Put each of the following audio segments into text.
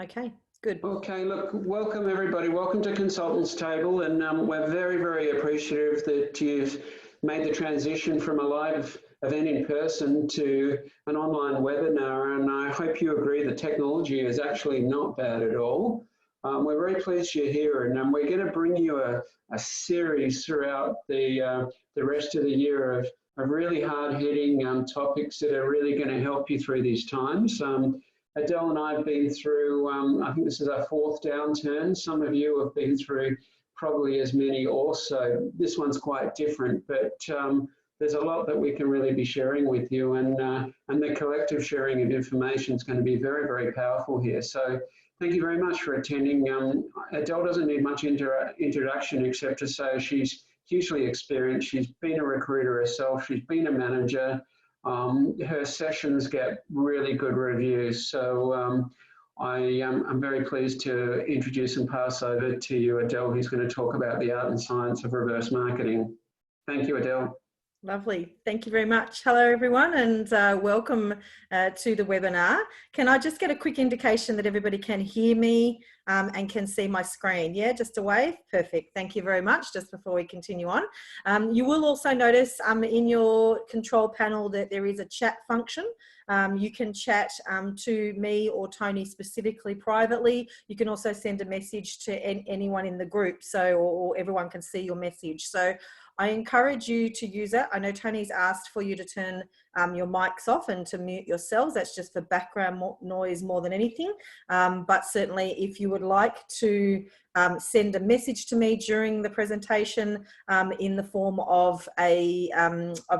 Okay, good. Okay, look, welcome everybody. Welcome to Consultants Table, and we're very, very appreciative that you've made the transition from a live event in person to an online webinar, and I hope you agree the technology is actually not bad at all. We're very pleased you're here, and we're going to bring you a series throughout the rest of the year of really hard-hitting topics that are really going to help you through these times. Adele and I have been through, I think this is our fourth downturn. Some of you have been through probably as many also. This one's quite different, but there's a lot that we can really be sharing with you, and the collective sharing of information is going to be very, very powerful here. So thank you very much for attending. Adele doesn't need much introduction except to say she's hugely experienced. She's been a recruiter herself. She's been a manager. Her sessions get really good reviews. So I'm very pleased to introduce and pass over to you, Adele, who's going to talk about the art and science of reverse marketing. Thank you, Adele. Lovely. Thank you very much. Hello, everyone, and welcome to the webinar. Can I just get a quick indication that everybody can hear me and can see my screen? Yeah, just a wave. Perfect. Thank you very much. Just before we continue on, you will also notice in your control panel that there is a chat function. You can chat to me or Tony specifically privately. You can also send a message to anyone in the group, so or everyone can see your message. So I encourage you to use it. I know Tony's asked for you to turn your mics off and to mute yourselves. That's just for background noise more than anything. But certainly if you would like to send a message to me during the presentation in the form of a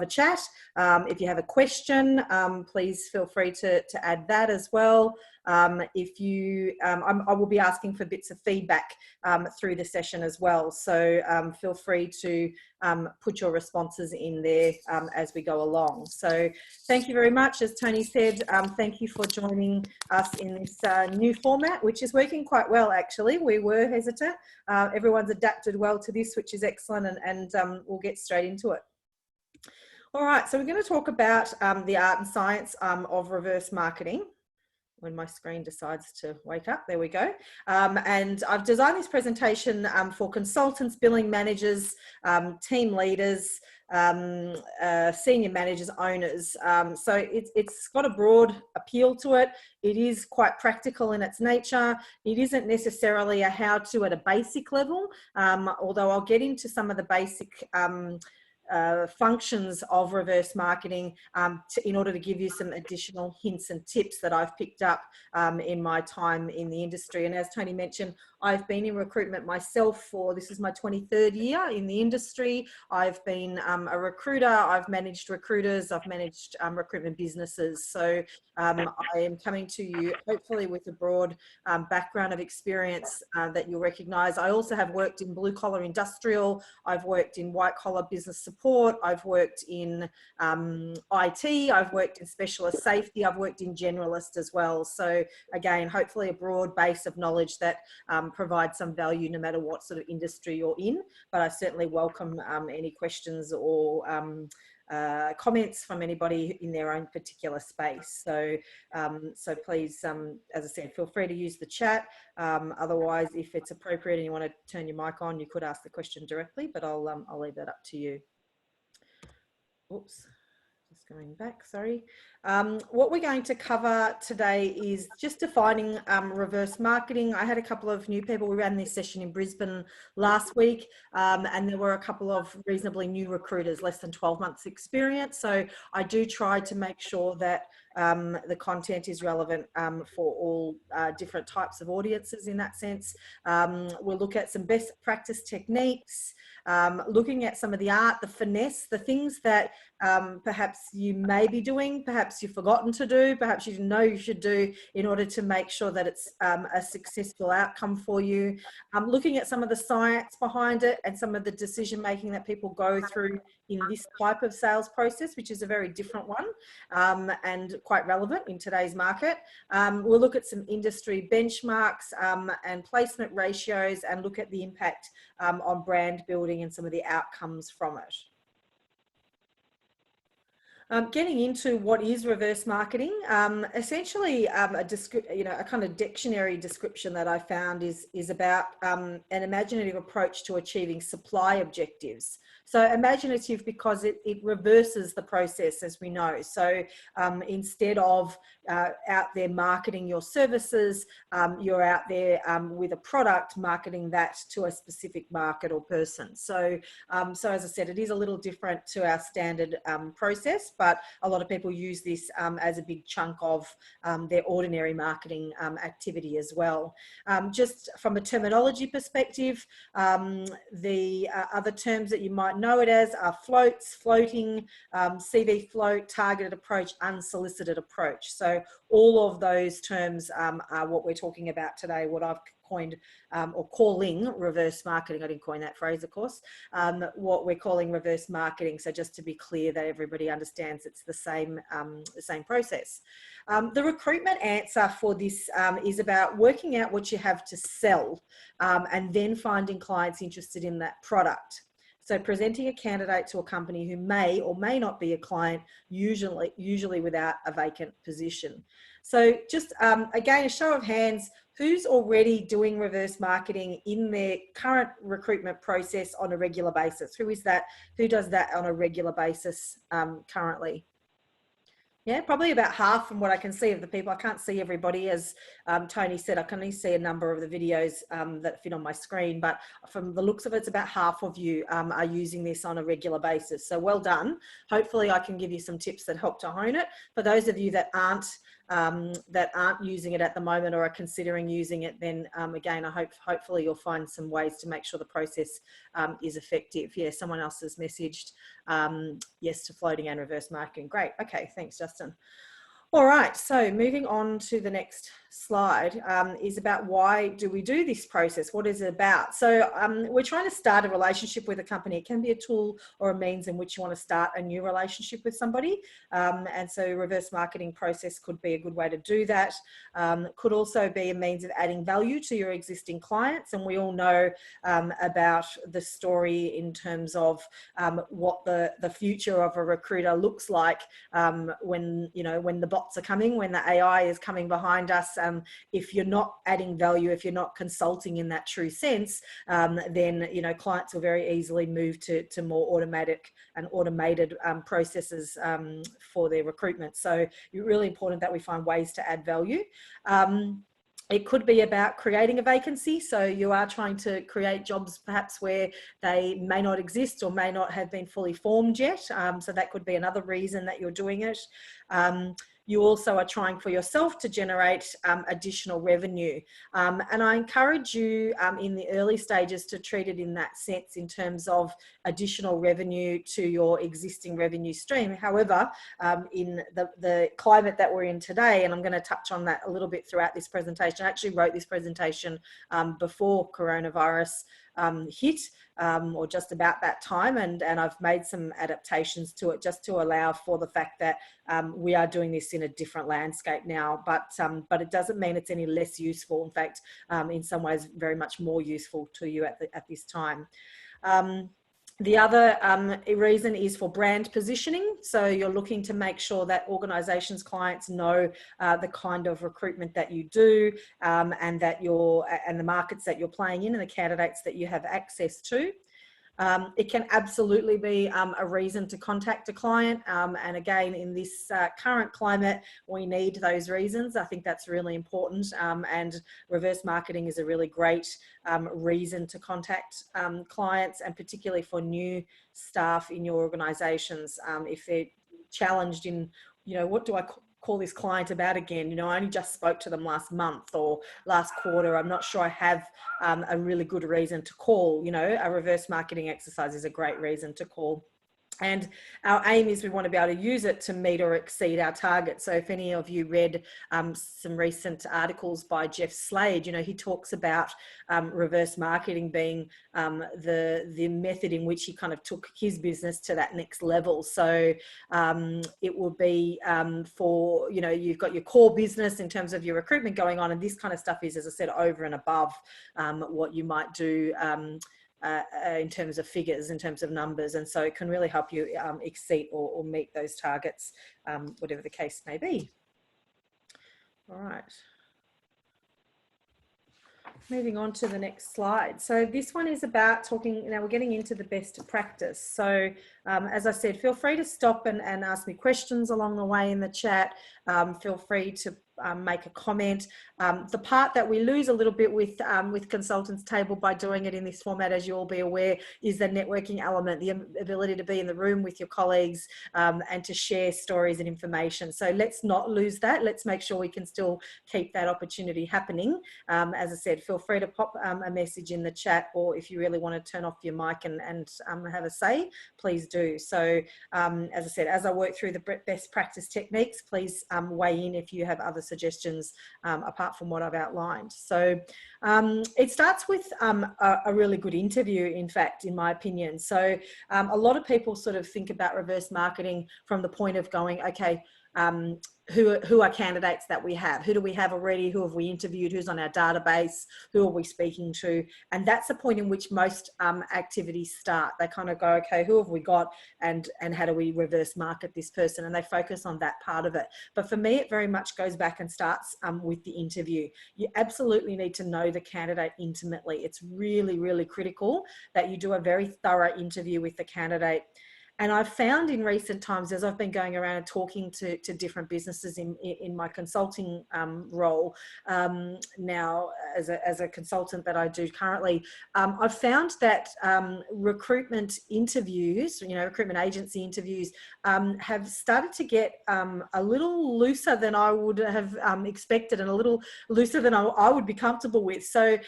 chat. If you have a question, please feel free to add that as well. If you, I will be asking for bits of feedback through the session as well. So feel free to put your responses in there as we go along. So thank you very much. As Tony said, thank you for joining us in this new format, which is working quite well, actually. We were hesitant. Everyone's adapted well to this, which is excellent, and we'll get straight into it. All right, so we're going to talk about the art and science of reverse marketing. When my screen decides to wake up, there we go. And I've designed this presentation for consultants, billing managers, team leaders, senior managers, owners. So it's got a broad appeal to it. It is quite practical in its nature. It isn't necessarily a how-to at a basic level, although I'll get into some of the basic functions of reverse marketing in order to give you some additional hints and tips that I've picked up in my time in the industry. And as Tony mentioned, I've been in recruitment myself for, this is my 23rd year in the industry. I've been a recruiter, I've managed recruiters, I've managed recruitment businesses. So I am coming to you hopefully with a broad background of experience that you'll recognize. I also have worked in blue collar industrial, I've worked in white collar business support, I've worked in IT, I've worked in specialist safety, I've worked in generalist as well. So again, hopefully a broad base of knowledge that provides some value no matter what sort of industry you're in. But I certainly welcome any questions or comments from anybody in their own particular space. So, so please, as I said, feel free to use the chat. Otherwise, if it's appropriate and you want to turn your mic on, you could ask the question directly, but I'll leave that up to you. Oops. Just going back, sorry. What we're going to cover today is just defining reverse marketing. I had a couple of new people. We ran this session in Brisbane last week, and there were a couple of reasonably new recruiters, less than 12 months experience. So I do try to make sure that the content is relevant for all different types of audiences in that sense. We'll look at some best practice techniques, looking at some of the art, the finesse, the things that perhaps you may be doing, perhaps you've forgotten to do, perhaps you didn't know you should do in order to make sure that it's a successful outcome for you. Looking at some of the science behind it and some of the decision making that people go through in this type of sales process, which is a very different one and quite relevant in today's market. We'll look at some industry benchmarks and placement ratios and look at the impact on brand building and some of the outcomes from it. Getting into what is reverse marketing, essentially a kind of dictionary description that I found is about an imaginative approach to achieving supply objectives. So imaginative because it reverses the process, as we know. So instead of out there marketing your services, you're out there with a product marketing that to a specific market or person. So as I said, it is a little different to our standard process, but a lot of people use this as a big chunk of their ordinary marketing activity as well. Just from a terminology perspective, the other terms that you might know it as are floats, floating, CV float, targeted approach, unsolicited approach. So all of those terms are what we're talking about today, what I've coined or calling reverse marketing. I didn't coin that phrase, of course. What we're calling reverse marketing. So just to be clear that everybody understands it's the same process. The recruitment answer for this is about working out what you have to sell and then finding clients interested in that product. So presenting a candidate to a company who may or may not be a client, usually without a vacant position. So just again, a show of hands, who's already doing reverse marketing in their current recruitment process on a regular basis? Who is that? Who does that on a regular basis currently? Yeah, probably about half from what I can see of the people. I can't see everybody, as Tony said. I can only see a number of the videos that fit on my screen, but from the looks of it, it's about half of you are using this on a regular basis. So well done. Hopefully I can give you some tips that help to hone it. For those of you that aren't using it at the moment or are considering using it, then again, hopefully you'll find some ways to make sure the process is effective. Yeah, someone else has messaged yes to floating and reverse marketing. Great. Okay, thanks, Justin. All right, so moving on to the next slide is about why do we do this process? What is it about? So we're trying to start a relationship with a company. It can be a tool or a means in which you want to start a new relationship with somebody. And so reverse marketing process could be a good way to do that. Could also be a means of adding value to your existing clients. And we all know about the story in terms of what the future of a recruiter looks like when the bots are coming, when the AI is coming behind us. If you're not adding value, if you're not consulting in that true sense, then clients will very easily move to more automated processes for their recruitment. So it's really important that we find ways to add value. It could be about creating a vacancy. So you are trying to create jobs perhaps where they may not exist or may not have been fully formed yet. So that could be another reason that you're doing it. You also are trying for yourself to generate additional revenue. And I encourage you in the early stages to treat it in that sense in terms of additional revenue to your existing revenue stream. However, in the climate that we're in today, and I'm going to touch on that a little bit throughout this presentation. I actually wrote this presentation before coronavirus hit, or just about that time, and I've made some adaptations to it just to allow for the fact that we are doing this in a different landscape now, but it doesn't mean it's any less useful. In fact, in some ways very much more useful to you at this time. The other reason is for brand positioning. So you're looking to make sure that organizations, clients know the kind of recruitment that you do and the markets that you're playing in and the candidates that you have access to. It can absolutely be a reason to contact a client. And again, in this current climate, we need those reasons. I think that's really important. And reverse marketing is a really great reason to contact clients, and particularly for new staff in your organizations. If they're challenged in, what do I call this client about again? I only just spoke to them last month or last quarter. I'm not sure I have a really good reason to call. A reverse marketing exercise is a great reason to call. And our aim is we want to be able to use it to meet or exceed our target. So if any of you read some recent articles by Jeff Slade, he talks about reverse marketing being the method in which he kind of took his business to that next level. So it will be for, you've got your core business in terms of your recruitment going on, and this kind of stuff is, as I said, over and above what you might do in terms of figures, in terms of numbers. And so it can really help you exceed or meet those targets, whatever the case may be. All right. Moving on to the next slide. So this one is about talking, now we're getting into the best practice. So as I said, feel free to stop and ask me questions along the way in the chat. Feel free to make a comment. The part that we lose a little bit with Consultants Table by doing it in this format, as you'll all be aware, is the networking element, the ability to be in the room with your colleagues and to share stories and information. So let's not lose that. Let's make sure we can still keep that opportunity happening. As I said, feel free to pop a message in the chat, or if you really want to turn off your mic and have a say, please do. So as I said, as I work through the best practice techniques, please weigh in if you have other suggestions apart from what I've outlined. So it starts with a really good interview, in fact, in my opinion. So a lot of people sort of think about reverse marketing from the point of going, okay, who are candidates that we have? Who do we have already? Who have we interviewed? Who's on our database? Who are we speaking to? And that's the point in which most activities start. They kind of go, okay, who have we got, and how do we reverse market this person? And they focus on that part of it. But for me, it very much goes back and starts with the interview. You absolutely need to know the candidate intimately. It's really, really critical that you do a very thorough interview with the candidate. And I've found in recent times, as I've been going around and talking to different businesses in my consulting role now as a consultant that I do currently, I've found that recruitment interviews, recruitment agency interviews have started to get a little looser than I would have expected, and a little looser than I would be comfortable with. So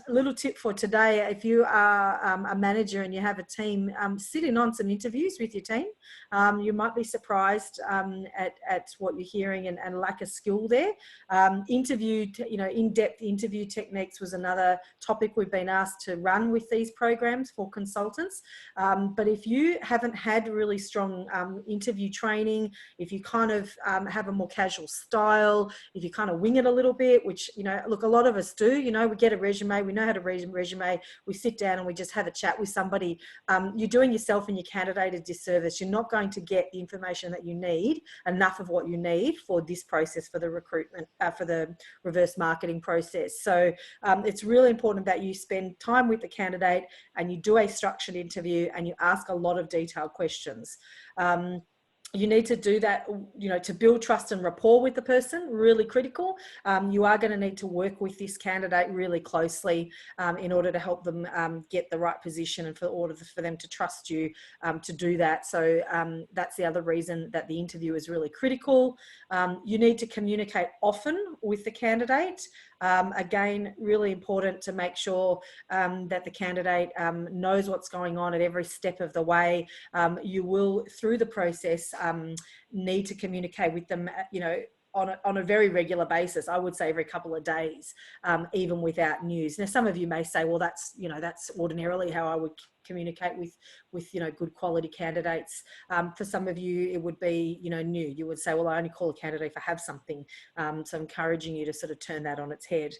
little tip for today, if you are a manager and you have a team, sit in on some interviews with your team. You might be surprised at what you're hearing and lack of skill there. In-depth interview techniques was another topic we've been asked to run with these programs for consultants. But if you haven't had really strong interview training, if you kind of have a more casual style, if you kind of wing it a little bit, which, look, a lot of us do, we get a resume, we know how to read a resume, we sit down and we just have a chat with somebody. You're doing yourself and your candidate a disservice. You're not going to get the information that you need, enough of what you need for this process, for the recruitment, for the reverse marketing process. So it's really important that you spend time with the candidate and you do a structured interview and you ask a lot of detailed questions. You need to do that, to build trust and rapport with the person, really critical. You are going to need to work with this candidate really closely in order to help them get the right position and for them to trust you to do that. So that's the other reason that the interview is really critical. You need to communicate often with the candidate. Again, really important to make sure that the candidate knows what's going on at every step of the way. You will, through the process, need to communicate with them, on a very regular basis. I would say every couple of days, even without news. Now, some of you may say, well, that's ordinarily how I would communicate with good quality candidates. For some of you, it would be, new. You would say, well, I only call a candidate if I have something. So encouraging you to sort of turn that on its head.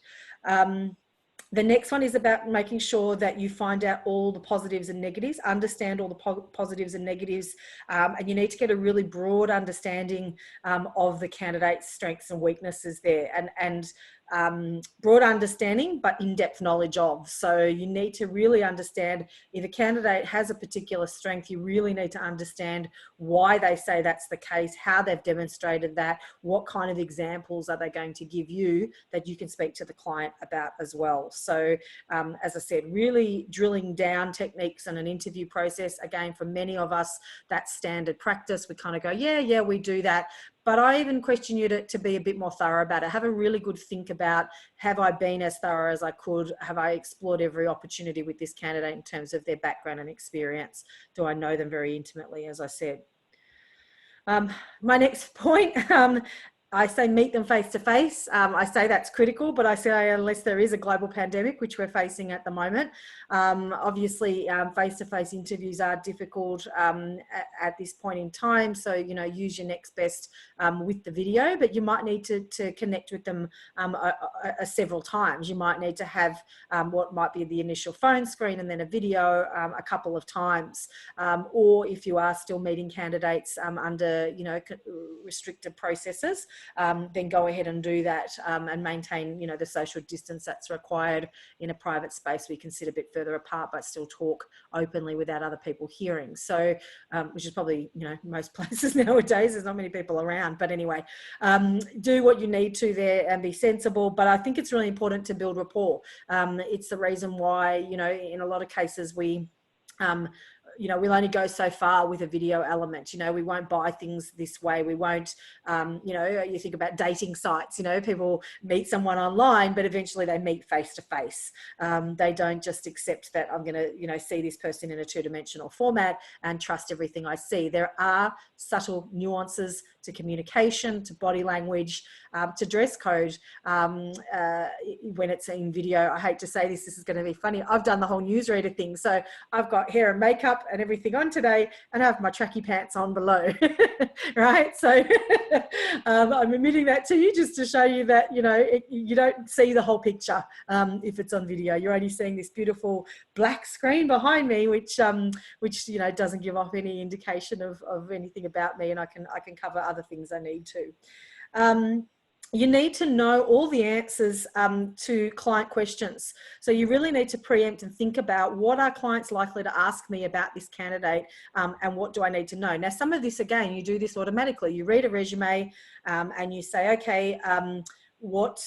The next one is about making sure that you find out all the positives and negatives, understand all the positives and negatives, and you need to get a really broad understanding of the candidate's strengths and weaknesses there, and broad understanding, but in-depth knowledge of. So you need to really understand if a candidate has a particular strength, you really need to understand why they say that's the case, how they've demonstrated that, what kind of examples are they going to give you that you can speak to the client about as well. So as I said, really drilling down techniques and an interview process. Again, for many of us, that's standard practice. We kind of go, yeah, we do that. But I even question you to be a bit more thorough about it. Have a really good think about, have I been as thorough as I could? Have I explored every opportunity with this candidate in terms of their background and experience? Do I know them very intimately, as I said? My next point, I say meet them face to face. I say that's critical, but I say unless there is a global pandemic, which we're facing at the moment, obviously face-to-face interviews are difficult at this point in time. So, you know, use your next best with the video, but you might need to connect with them several times. You might need to have what might be the initial phone screen and then a video a couple of times. Or if you are still meeting candidates under, you know, restricted processes, then go ahead and do that and maintain, you know, the social distance that's required in a private space. We can sit a bit further apart but still talk openly without other people hearing. So, which is probably, you know, most places nowadays. There's not many people around. But anyway, do what you need to there and be sensible. But I think it's really important to build rapport. It's the reason why, you know, in a lot of cases we you know, we'll only go so far with a video element. You know, we won't buy things this way. We won't, you know, you think about dating sites, you know, people meet someone online, but eventually they meet face to face. They don't just accept that I'm going to, you know, see this person in a two-dimensional format and trust everything I see. There are subtle nuances to communication, to body language, to dress code when it's in video. I hate to say this is going to be funny. I've done the whole newsreader thing. So I've got hair and makeup and everything on today and I have my tracky pants on below, right? So I'm admitting that to you just to show you that, you know, you don't see the whole picture if it's on video. You're only seeing this beautiful black screen behind me, which you know, doesn't give off any indication of anything about me, and I can cover other things I need to. You need to know all the answers to client questions. So you really need to preempt and think about what are clients likely to ask me about this candidate and what do I need to know. Now, some of this, again, you do this automatically. You read a resume and you say, okay, what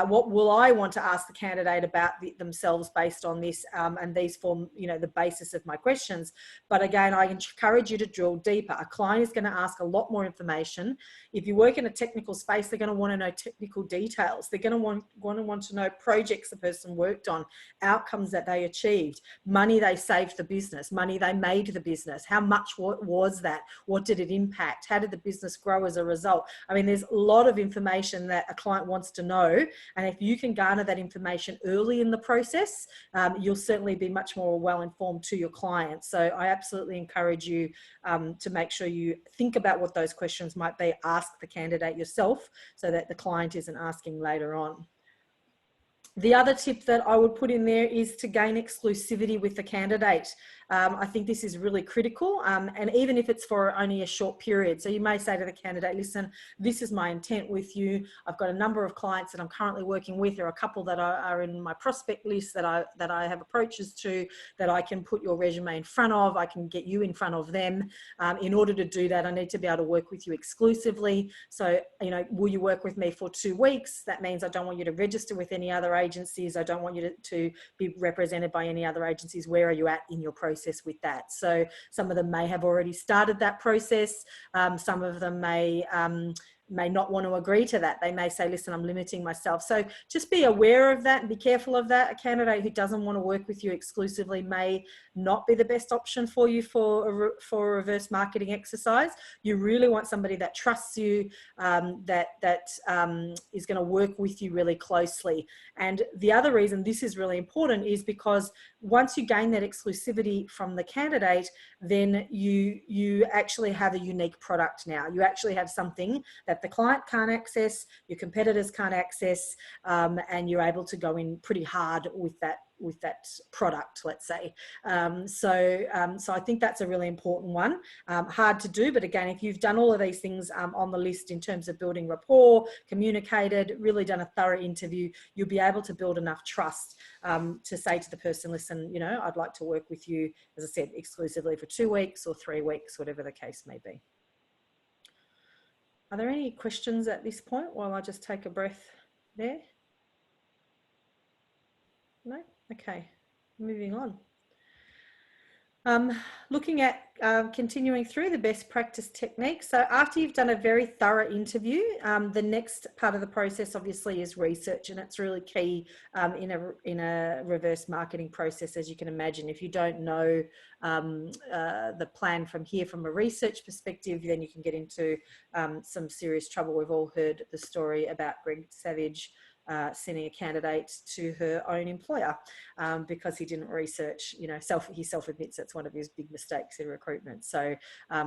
will I want to ask the candidate about themselves based on this, and these form, you know, the basis of my questions. But again, I encourage you to drill deeper. A client is going to ask a lot more information. If you work in a technical space, they're going to want to know technical details. They're going to want to know projects the person worked on, outcomes that they achieved, money they saved the business, money they made the business, how much was that, what did it impact, how did the business grow as a result. I mean, there's a lot of information that a client wants to know, and if you can garner that information early in the process, you'll certainly be much more well informed to your client. So I absolutely encourage you to make sure you think about what those questions might be. Ask the candidate yourself so that the client isn't asking later on. The other tip that I would put in there is to gain exclusivity with the candidate. I think this is really critical, and even if it's for only a short period. So you may say to the candidate, listen, this is my intent with you. I've got a number of clients that I'm currently working with. There are a couple that are in my prospect list that I have approaches to, that I can put your resume in front of. I can get you in front of them. In order to do that, I need to be able to work with you exclusively. So, you know, will you work with me for 2 weeks? That means I don't want you to register with any other agencies. I don't want you to be represented by any other agencies. Where are you at in your process with that? So some of them may have already started that process. Some of them may not want to agree to that. They may say, listen, I'm limiting myself. So just be aware of that and be careful of that. A candidate who doesn't want to work with you exclusively may not be the best option for you for a reverse marketing exercise. You really want somebody that trusts you, that is going to work with you really closely. And the other reason this is really important is because once you gain that exclusivity from the candidate, then you actually have a unique product now. You actually have something that the client can't access, your competitors can't access, and you're able to go in pretty hard with that product, let's say. So I think that's a really important one. Hard to do, but again, if you've done all of these things on the list in terms of building rapport, communicated, really done a thorough interview, you'll be able to build enough trust to say to the person, listen, you know, I'd like to work with you, as I said, exclusively for 2 weeks or 3 weeks, whatever the case may be. Are there any questions at this point while I just take a breath there? No? Okay, moving on. Um, Looking at continuing through the best practice techniques. So after you've done a very thorough interview, the next part of the process obviously is research, and it's really key in a reverse marketing process, as you can imagine. If you don't know the plan from here from a research perspective, then you can get into some serious trouble. We've all heard the story about Greg Savage sending a candidate to her own employer because he didn't research, he self-admits that's one of his big mistakes in recruitment. So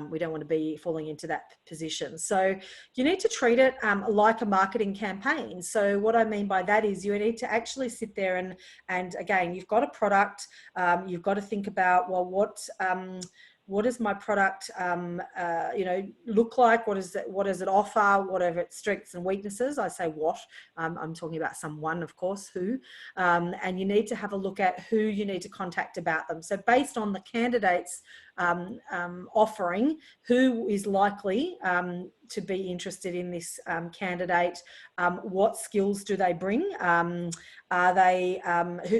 we don't want to be falling into that position. So you need to treat it like a marketing campaign. So what I mean by that is you need to actually sit there and again, you've got a product, you've got to think about, well, what does my product look like? What does it offer? What are its strengths and weaknesses? I say what, I'm talking about someone, of course, who, and you need to have a look at who you need to contact about them. So based on the candidate's offering, who is likely to be interested in this candidate, what skills do they bring, are they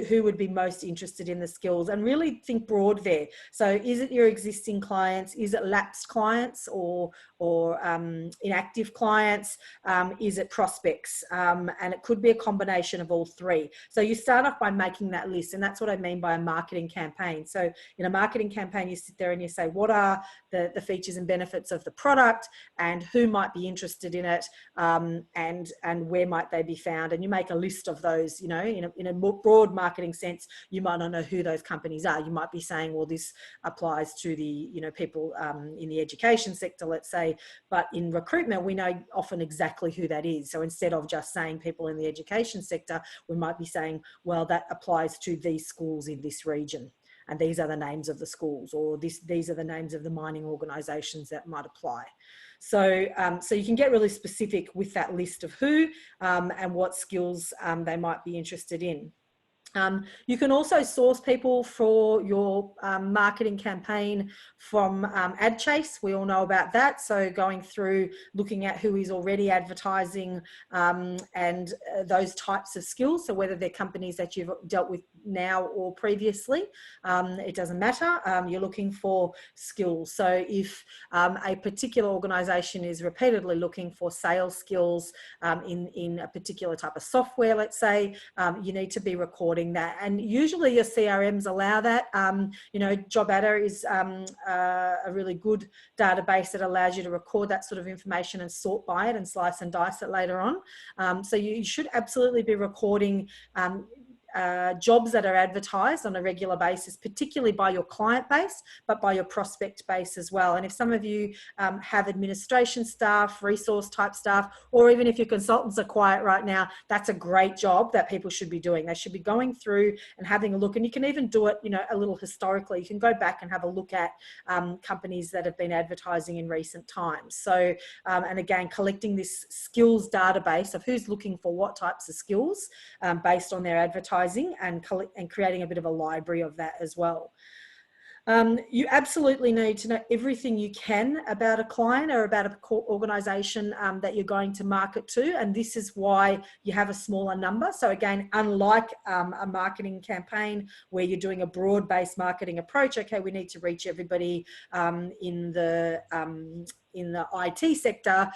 who would be most interested in the skills, and really think broad there. So is it your existing clients, is it lapsed clients, or inactive clients, is it prospects, and it could be a combination of all three. So you start off by making that list, and that's what I mean by a marketing campaign. So in a marketing campaign, you sit there and you say, what are the features and benefits of the product, and who might be interested in it, and where might they be found, and you make a list of those. In a more broad marketing sense, you might not know who those companies are. You might be saying, well, this applies to the people in the education sector, let's say, but in recruitment we know often exactly who that is. So instead of just saying people in the education sector, we might be saying, well, that applies to these schools in this region, and these are the names of the schools, or these are the names of the mining organisations that might apply. So, so you can get really specific with that list of who and what skills they might be interested in. You can also source people for your marketing campaign from AdChase. We all know about that. So going through, looking at who is already advertising and those types of skills. So whether they're companies that you've dealt with now or previously, it doesn't matter. You're looking for skills. So if a particular organisation is repeatedly looking for sales skills in a particular type of software, let's say, you need to be recording that, and usually your CRMs allow that. Job Adder is a really good database that allows you to record that sort of information and sort by it and slice and dice it later on. So you should absolutely be recording jobs that are advertised on a regular basis, particularly by your client base, but by your prospect base as well. And if some of you have administration staff, resource type staff, or even if your consultants are quiet right now, that's a great job that people should be doing. They should be going through and having a look, and you can even do it, a little historically. You can go back and have a look at companies that have been advertising in recent times. So, and again, collecting this skills database of who's looking for what types of skills based on their advertising, and creating a bit of a library of that as well. You absolutely need to know everything you can about a client or about an organisation that you're going to market to, and this is why you have a smaller number. So again, unlike a marketing campaign where you're doing a broad-based marketing approach, okay, we need to reach everybody in the IT sector,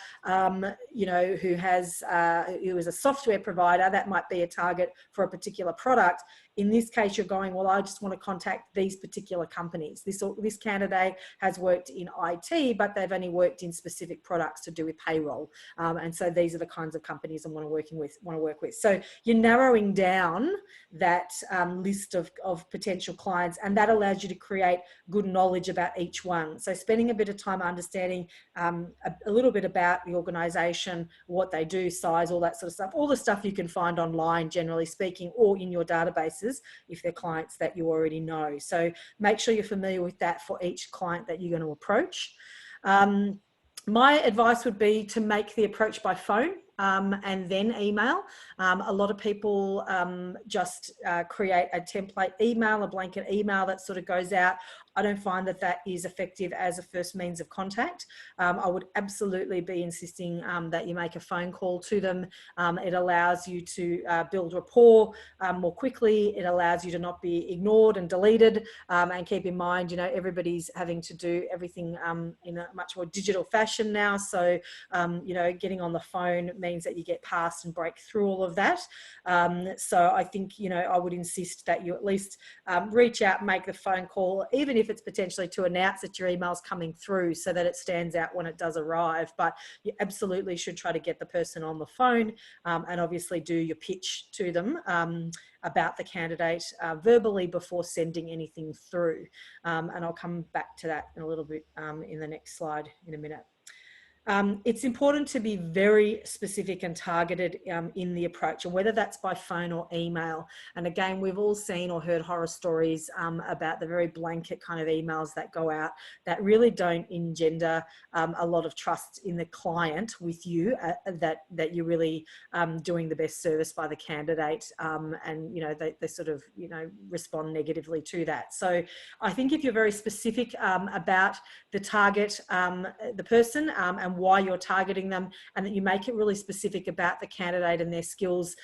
who is a software provider, that might be a target for a particular product. In this case, you're going, well, I just want to contact these particular companies. This candidate has worked in IT, but they've only worked in specific products to do with payroll. And so these are the kinds of companies I want to work with. So you're narrowing down that list of potential clients, and that allows you to create good knowledge about each one. So spending a bit of time understanding a little bit about the organisation, what they do, size, all that sort of stuff, all the stuff you can find online, generally speaking, or in your databases if they're clients that you already know. So make sure you're familiar with that for each client that you're going to approach. My advice would be to make the approach by phone. and then email. A lot of people just create a template email, a blanket email that sort of goes out. I don't find that that is effective as a first means of contact. I would absolutely be insisting that you make a phone call to them. It allows you to build rapport more quickly. It allows you to not be ignored and deleted. And keep in mind, you know, everybody's having to do everything in a much more digital fashion now. So, you know, getting on the phone means that you get past and break through all of that. So I think, you know, I would insist that you at least reach out, make the phone call, even if it's potentially to announce that your email's coming through so that it stands out when it does arrive. But you absolutely should try to get the person on the phone and obviously do your pitch to them about the candidate verbally before sending anything through. And I'll come back to that in a little bit in the next slide in a minute. It's important to be very specific and targeted in the approach, and whether that's by phone or email. And again, we've all seen or heard horror stories about the very blanket kind of emails that go out that really don't engender a lot of trust in the client with you, that you're really doing the best service by the candidate, and you know they sort of, you know, respond negatively to that. So I think if you're very specific about the target, the person, and why you're targeting them, and that you make it really specific about the candidate and their skills,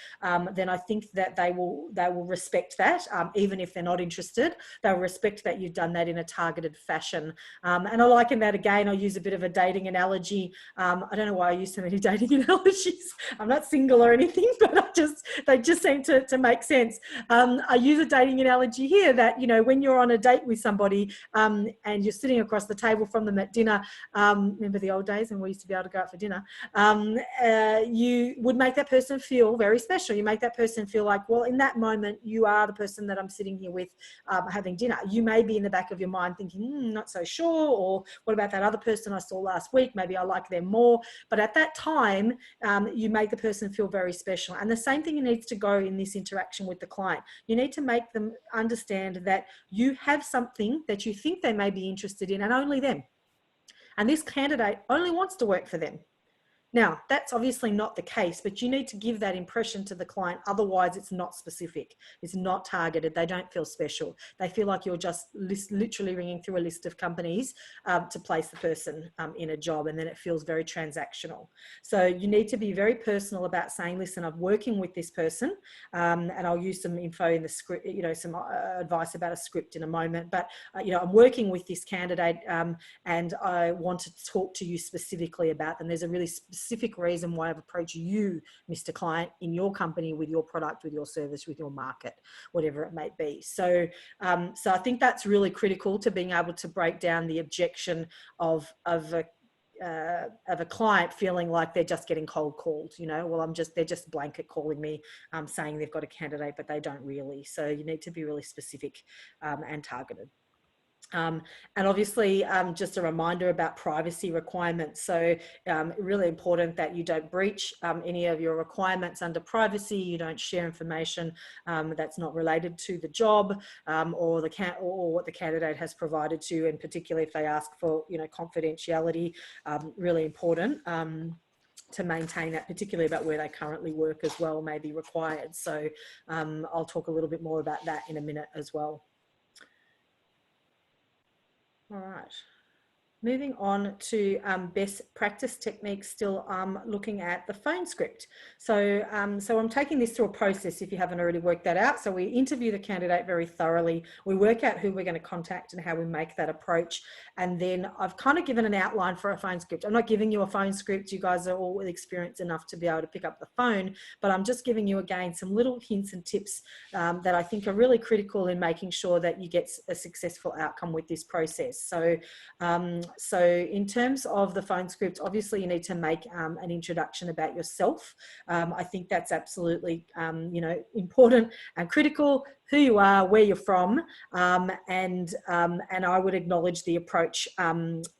then I think that they will respect that. Even if they're not interested, they'll respect that you've done that in a targeted fashion. And I liken that, again, I'll use a bit of a dating analogy. I don't know why I use so many dating analogies. I'm not single or anything, but they just seem to make sense. I use a dating analogy here that, you know, when you're on a date with somebody and you're sitting across the table from them at dinner, remember the old days when we used to be able to go out for dinner, you would make that person feel very special. You make that person feel like, well, in that moment, you are the person that I'm sitting here with having dinner. You may be in the back of your mind thinking, not so sure, or what about that other person I saw last week? Maybe I like them more. But at that time, you make the person feel very special. And the same thing needs to go in this interaction with the client. You need to make them understand that you have something that you think they may be interested in, and only them. And this candidate only wants to work for them. Now, that's obviously not the case, but you need to give that impression to the client. Otherwise, it's not specific. It's not targeted. They don't feel special. They feel like you're just literally ringing through a list of companies to place the person in a job, and then it feels very transactional. So you need to be very personal about saying, listen, I'm working with this person, and I'll use some info in the script, you know, some advice about a script in a moment, but, you know, I'm working with this candidate and I want to talk to you specifically about them. There's a really specific reason why I've approached you, Mr. Client, in your company with your product, with your service, with your market, whatever it may be. So, so I think that's really critical to being able to break down the objection of a client feeling like they're just getting cold called. You know, well, they're just blanket calling me, saying they've got a candidate, but they don't really. So you need to be really specific and targeted. And obviously, just a reminder about privacy requirements. So really important that you don't breach any of your requirements under privacy. You don't share information that's not related to the job or what the candidate has provided to you, and particularly if they ask for, you know, confidentiality, really important. To maintain that, particularly about where they currently work as well, may be required. So I'll talk a little bit more about that in a minute as well. All right. Moving on to best practice techniques, still looking at the phone script. So, so I'm taking this through a process if you haven't already worked that out. So we interview the candidate very thoroughly. We work out who we're going to contact and how we make that approach. And then I've kind of given an outline for a phone script. I'm not giving you a phone script. You guys are all experienced enough to be able to pick up the phone, but I'm just giving you, again, some little hints and tips that I think are really critical in making sure that you get a successful outcome with this process. So, so in terms of the phone script, obviously you need to make an introduction about yourself. I think that's absolutely, you know, important and critical. Who you are, where you're from, and I would acknowledge the approach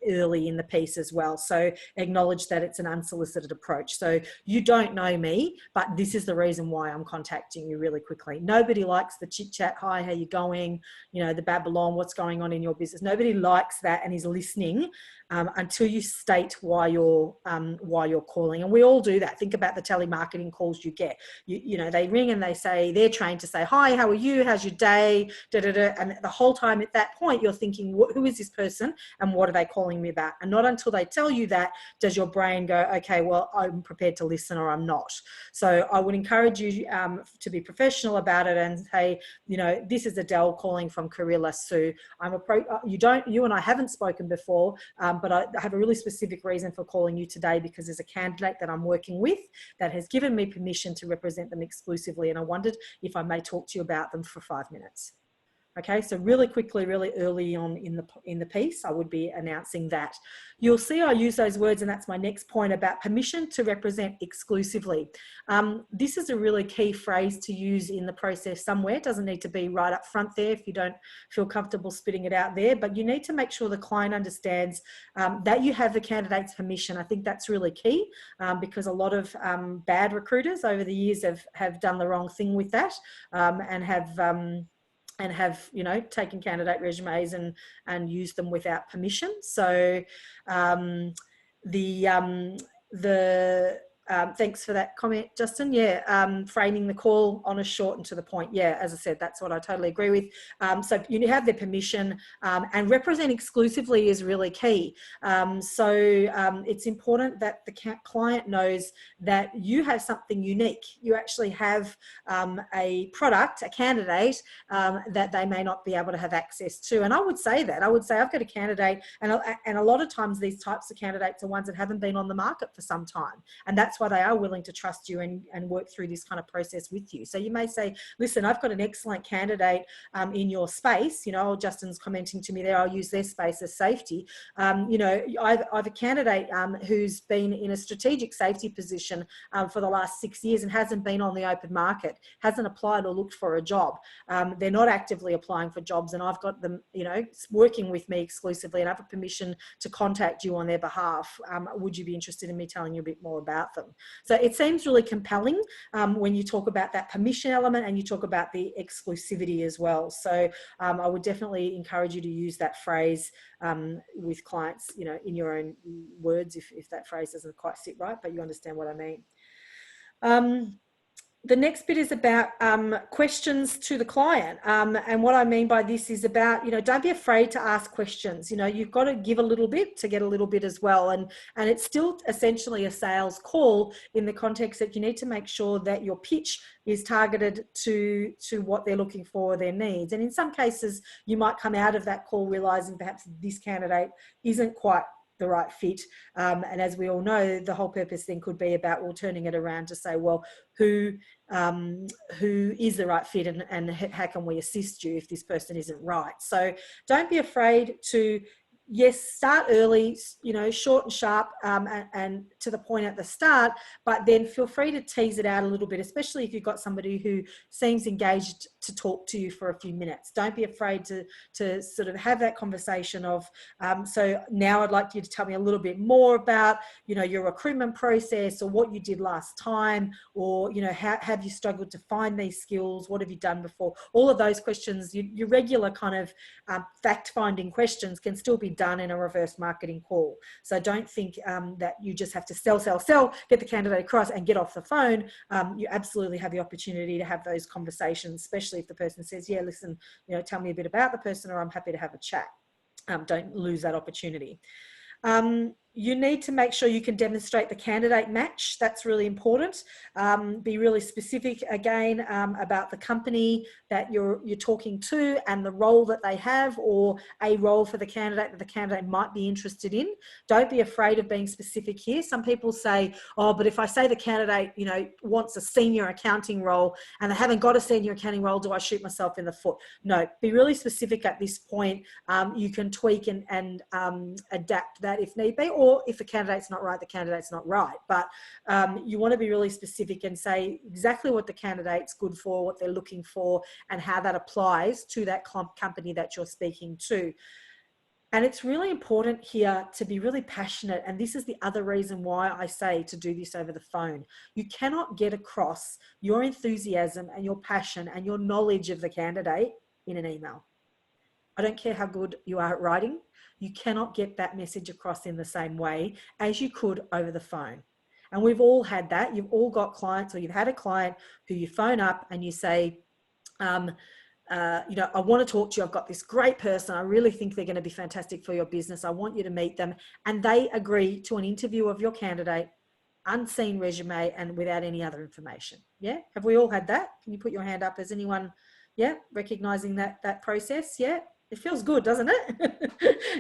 early in the piece as well. So acknowledge that it's an unsolicited approach. So you don't know me, but this is the reason why I'm contacting you really quickly. Nobody likes the chit chat. Hi, how you going? You know, the Babylon, what's going on in your business? Nobody likes that and is listening calling until you state why you're calling. And we all do that. Think about the telemarketing calls you get. You know, they ring and they say, they're trained to say, hi, how are you? How's your day? Da, da, da. And the whole time at that point, you're thinking, who is this person and what are they calling me about? And not until they tell you that does your brain go, okay, well, I'm prepared to listen or I'm not. So I would encourage you to be professional about it and say, you know, this is Adele calling from Career Lasso. You and I haven't spoken before, but I have a really specific reason for calling you today because there's a candidate that I'm working with that has given me permission to represent them exclusively, and I wondered if I may talk to you about them for 5 minutes. Okay, so really quickly, really early on in the piece, I would be announcing that. You'll see I use those words, and that's my next point about permission to represent exclusively. This is a really key phrase to use in the process somewhere. It doesn't need to be right up front there if you don't feel comfortable spitting it out there, but you need to make sure the client understands that you have the candidate's permission. I think that's really key because a lot of bad recruiters over the years have done the wrong thing with that and have you know, taken candidate resumes and used them without permission. So thanks for that comment, Justin. Yeah, framing the call honest, short and to the point. Yeah, as I said, that's what I totally agree with. So you have their permission and represent exclusively is really key. It's important that the client knows that you have something unique. You actually have a product, a candidate that they may not be able to have access to. And I would say that. I would say I've got a candidate, and a lot of times these types of candidates are ones that haven't been on the market for some time. And that's why they are willing to trust you and work through this kind of process with you. So you may say, listen, I've got an excellent candidate in your space. You know, Justin's commenting to me there, I'll use their space as safety. You know, I've a candidate who's been in a strategic safety position for the last 6 years and hasn't been on the open market, hasn't applied or looked for a job. They're not actively applying for jobs, and I've got them, you know, working with me exclusively, and I have permission to contact you on their behalf. Would you be interested in me telling you a bit more about them? So it seems really compelling when you talk about that permission element and you talk about the exclusivity as well. So I would definitely encourage you to use that phrase with clients, you know, in your own words, if that phrase doesn't quite sit right, but you understand what I mean. The next bit is about questions to the client. And what I mean by this is about, you know, don't be afraid to ask questions. You know, you've got to give a little bit to get a little bit as well. And it's still essentially a sales call in the context that you need to make sure that your pitch is targeted to what they're looking for, their needs. And in some cases, you might come out of that call realizing perhaps this candidate isn't quite the right fit. And as we all know, the whole purpose then could be about, well, turning it around to say, well, who is the right fit and how can we assist you if this person isn't right? So don't be afraid to, yes, start early, you know, short and sharp and to the point at the start, but then feel free to tease it out a little bit, especially if you've got somebody who seems engaged to talk to you for a few minutes. Don't be afraid to sort of have that conversation of, so now I'd like you to tell me a little bit more about, you know, your recruitment process or what you did last time, or, you know, how have you struggled to find these skills? What have you done before? All of those questions, your regular kind of fact-finding questions can still be done in a reverse marketing call. So don't think that you just have to sell, get the candidate across and get off the phone. You absolutely have the opportunity to have those conversations, especially if the person says, yeah, listen, you know, tell me a bit about the person, or I'm happy to have a chat. Don't lose that opportunity. You need to make sure you can demonstrate the candidate match. That's really important. Be really specific again about the company that you're talking to and the role that they have, or a role for the candidate that the candidate might be interested in. Don't be afraid of being specific here. Some people say, oh, but if I say the candidate, you know, wants a senior accounting role and they haven't got a senior accounting role, do I shoot myself in the foot? No, be really specific at this point. You can tweak and adapt that if need be, or if the candidate's not right, the candidate's not right. But you want to be really specific and say exactly what the candidate's good for, what they're looking for, and how that applies to that company that you're speaking to. And it's really important here to be really passionate. And this is the other reason why I say to do this over the phone. You cannot get across your enthusiasm and your passion and your knowledge of the candidate in an email. I don't care how good you are at writing. You cannot get that message across in the same way as you could over the phone. And we've all had that. You've all got clients, or you've had a client who you phone up and you say, I want to talk to you. I've got this great person. I really think they're going to be fantastic for your business. I want you to meet them. And they agree to an interview of your candidate, unseen resume, and without any other information. Yeah. Have we all had that? Can you put your hand up? Is anyone, recognizing that process? Yeah. It feels good, doesn't it?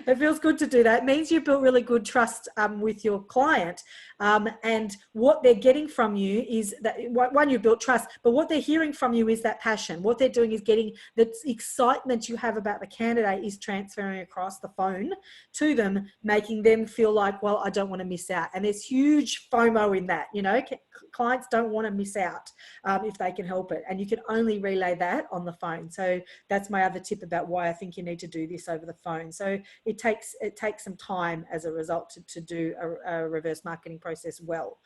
It feels good to do that. It means you've built really good trust with your client. And what they're getting from you is that, one, you've built trust, but what they're hearing from you is that passion. What they're doing is getting the excitement you have about the candidate is transferring across the phone to them, making them feel like, well, I don't want to miss out. And there's huge FOMO in that. Clients don't want to miss out if they can help it. And you can only relay that on the phone. So that's my other tip about why I think you need to do this over the phone. So it takes some time as a result to do a reverse marketing process well.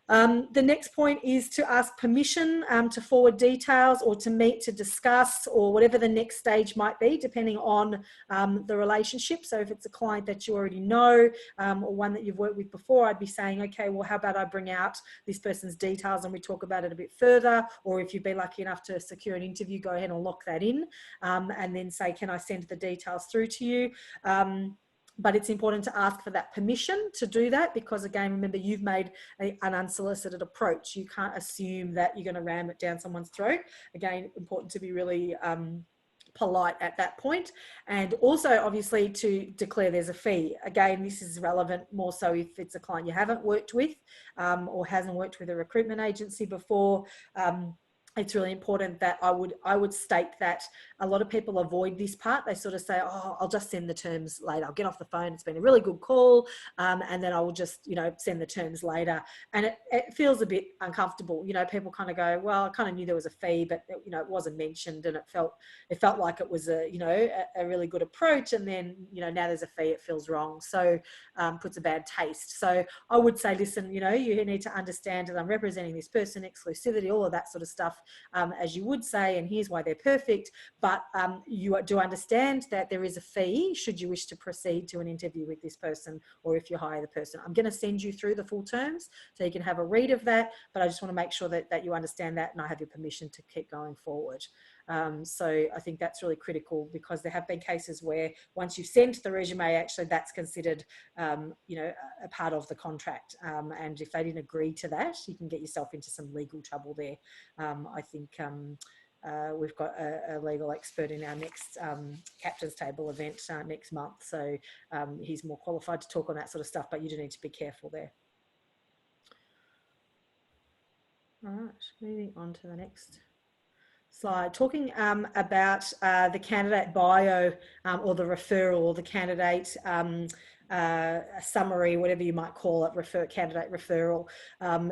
The next point is to ask permission to forward details, or to meet to discuss, or whatever the next stage might be, depending on the relationship. So if it's a client that you already know, or one that you've worked with before, I'd be saying, okay, well, how about I bring out this person's details and we talk about it a bit further? Or if you've been lucky enough to secure an interview, go ahead and lock that in, and then say, can I send the details through to you? But it's important to ask for that permission to do that, because again, remember, you've made an unsolicited approach. You can't assume that you're going to ram it down someone's throat. Again, important to be really polite at that point. And also, obviously, to declare there's a fee. Again, this is relevant more so if it's a client you haven't worked with, or hasn't worked with a recruitment agency before. It's really important that I would state that a lot of people avoid this part. They sort of say, oh, I'll just send the terms later. I'll get off the phone. It's been a really good call. And then I will just, send the terms later. And it feels a bit uncomfortable. People kind of go, well, I kind of knew there was a fee, but it wasn't mentioned, and it felt like it was a really good approach. And then, now there's a fee, it feels wrong. So puts a bad taste. So I would say, listen, you need to understand that I'm representing this person, exclusivity, all of that sort of stuff. As you would say, and here's why they're perfect, but you do understand that there is a fee should you wish to proceed to an interview with this person, or if you hire the person. I'm going to send you through the full terms so you can have a read of that, but I just want to make sure that you understand that, and I have your permission to keep going forward. So I think that's really critical, because there have been cases where once you've sent the resume, actually that's considered, a part of the contract. And if they didn't agree to that, you can get yourself into some legal trouble there. I think we've got a legal expert in our next Captain's Table event next month. So he's more qualified to talk on that sort of stuff, but you do need to be careful there. All right, moving on to the next slide, talking about the candidate bio, or the referral, or the candidate summary, whatever you might call it. Candidate referral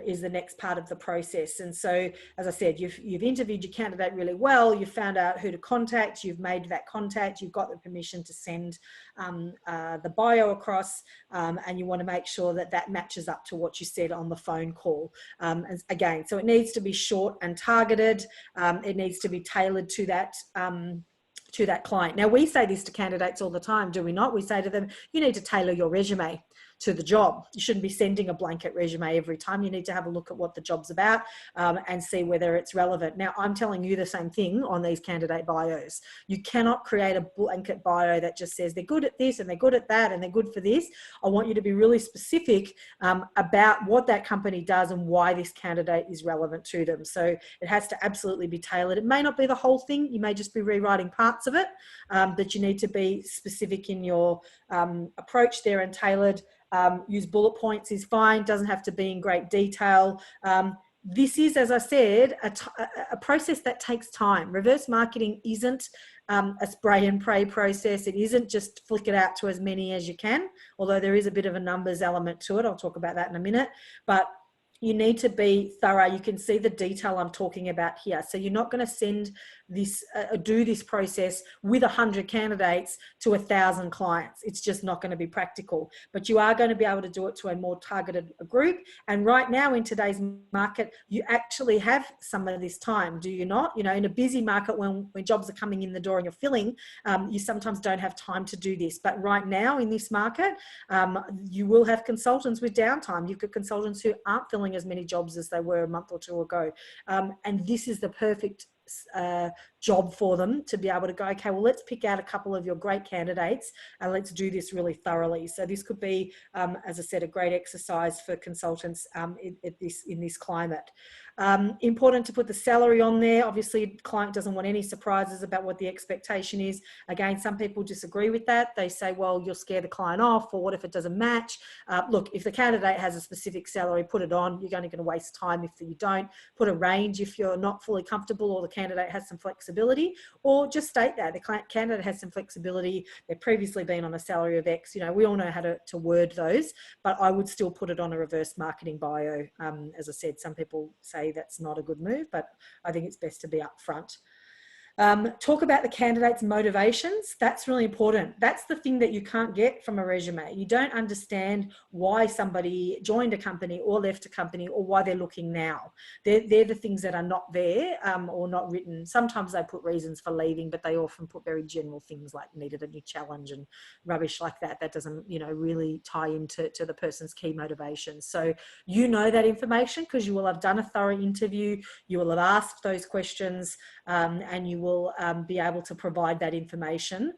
is the next part of the process. And so, as I said, you've interviewed your candidate really well. You've found out who to contact. You've made that contact. You've got the permission to send the bio across, and you want to make sure that matches up to what you said on the phone call. And again, so it needs to be short and targeted. It needs to be tailored to that client. Now, we say this to candidates all the time, do we not? We say to them, you need to tailor your resume to the job. You shouldn't be sending a blanket resume every time. You need to have a look at what the job's about, and see whether it's relevant. Now, I'm telling you the same thing on these candidate bios. You cannot create a blanket bio that just says they're good at this and they're good at that and they're good for this. I want you to be really specific about what that company does and why this candidate is relevant to them. So it has to absolutely be tailored. It may not be the whole thing. You may just be rewriting parts of it, but you need to be specific in your approach there and tailored. Use bullet points is fine. Doesn't have to be in great detail. This is, as I said, a process that takes time. Reverse marketing isn't a spray and pray process. It isn't just flick it out to as many as you can, although there is a bit of a numbers element to it. I'll talk about that in a minute. But you need to be thorough. You can see the detail I'm talking about here. So you're not going to send this, do this process with 100 candidates to 1,000 clients. It's just not going to be practical, but you are going to be able to do it to a more targeted group. And right now in today's market, you actually have some of this time, do you not? You know, in a busy market when jobs are coming in the door and you're filling, you sometimes don't have time to do this. But right now in this market, you will have consultants with downtime. You've got consultants who aren't filling as many jobs as they were a month or two ago. And this is the perfect job for them to be able to go, okay, well, let's pick out a couple of your great candidates and let's do this really thoroughly. So this could be, as I said, a great exercise for consultants in this climate. Important to put the salary on there. Obviously, the client doesn't want any surprises about what the expectation is. Again, some people disagree with that. They say, well, you'll scare the client off, or what if it doesn't match? Look, if the candidate has a specific salary, put it on. You're only going to waste time if you don't. Put a range if you're not fully comfortable or the candidate has some flexibility, or just state that the candidate has some flexibility. They've previously been on a salary of X. You know, we all know how to word those, but I would still put it on a reverse marketing bio. As I said, some people say that's not a good move, but I think it's best to be upfront. Talk about the candidate's motivations. That's really important. That's the thing that you can't get from a resume. You don't understand why somebody joined a company or left a company or why they're looking now. They're the things that are not there or not written. Sometimes they put reasons for leaving, but they often put very general things like needed a new challenge and rubbish like that. That doesn't, you know, really tie into the person's key motivations. So you know that information because you will have done a thorough interview. You will have asked those questions and you will be able to provide that information.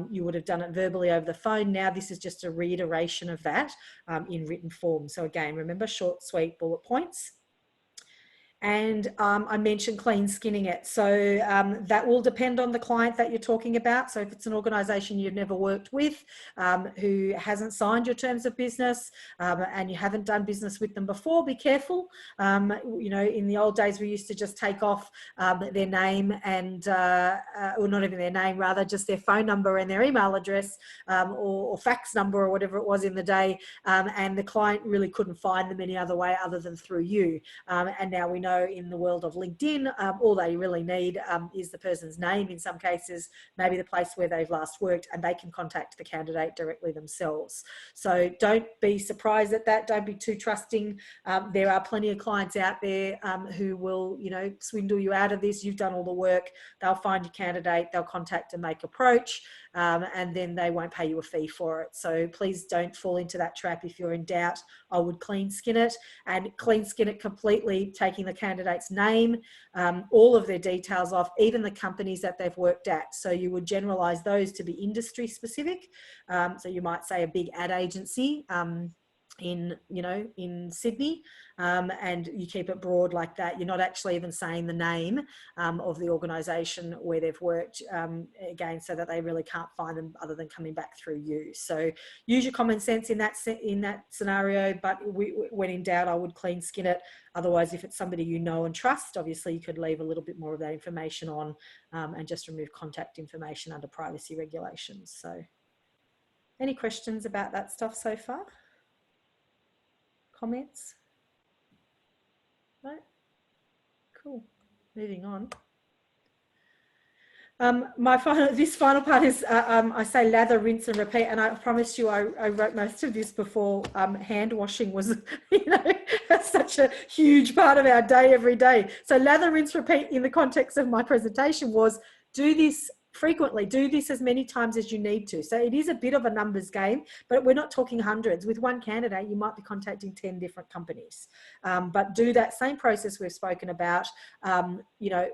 You would have done it verbally over the phone. Now this is just a reiteration of that in written form. So again, remember, short, sweet bullet points. And I mentioned clean skinning it. So that will depend on the client that you're talking about. So if it's an organisation you've never worked with, who hasn't signed your terms of business and you haven't done business with them before, be careful. You know, in the old days, we used to just take off their name and, or not even their name, rather just their phone number and their email address or fax number or whatever it was in the day. And the client really couldn't find them any other way other than through you. And now we know in the world of LinkedIn, all they really need is the person's name in some cases, maybe the place where they've last worked, and they can contact the candidate directly themselves. So don't be surprised at that. Don't be too trusting. There are plenty of clients out there who will, you know, swindle you out of this. You've done all the work. They'll find your candidate, they'll contact and make approach, and then they won't pay you a fee for it. So please don't fall into that trap. If you're in doubt, I would clean skin it, and clean skin it completely, taking the candidate's name, all of their details off, even the companies that they've worked at. So you would generalize those to be industry specific. So you might say a big ad agency in Sydney, and you keep it broad like that. You're not actually even saying the name of the organisation where they've worked, again, so that they really can't find them other than coming back through you. So use your common sense in that scenario, but when in doubt, I would clean skin it. Otherwise, if it's somebody you know and trust, obviously you could leave a little bit more of that information on and just remove contact information under privacy regulations. So any questions about that stuff so far? Comments? No? Cool. Moving on. This final part is, I say lather, rinse and repeat, and I promise you I wrote most of this before hand washing was, you know, such a huge part of our day every day. So lather, rinse, repeat in the context of my presentation was do this frequently, do this as many times as you need to. So it is a bit of a numbers game, but we're not talking hundreds. With one candidate, you might be contacting 10 different companies, but do that same process we've spoken about, you know,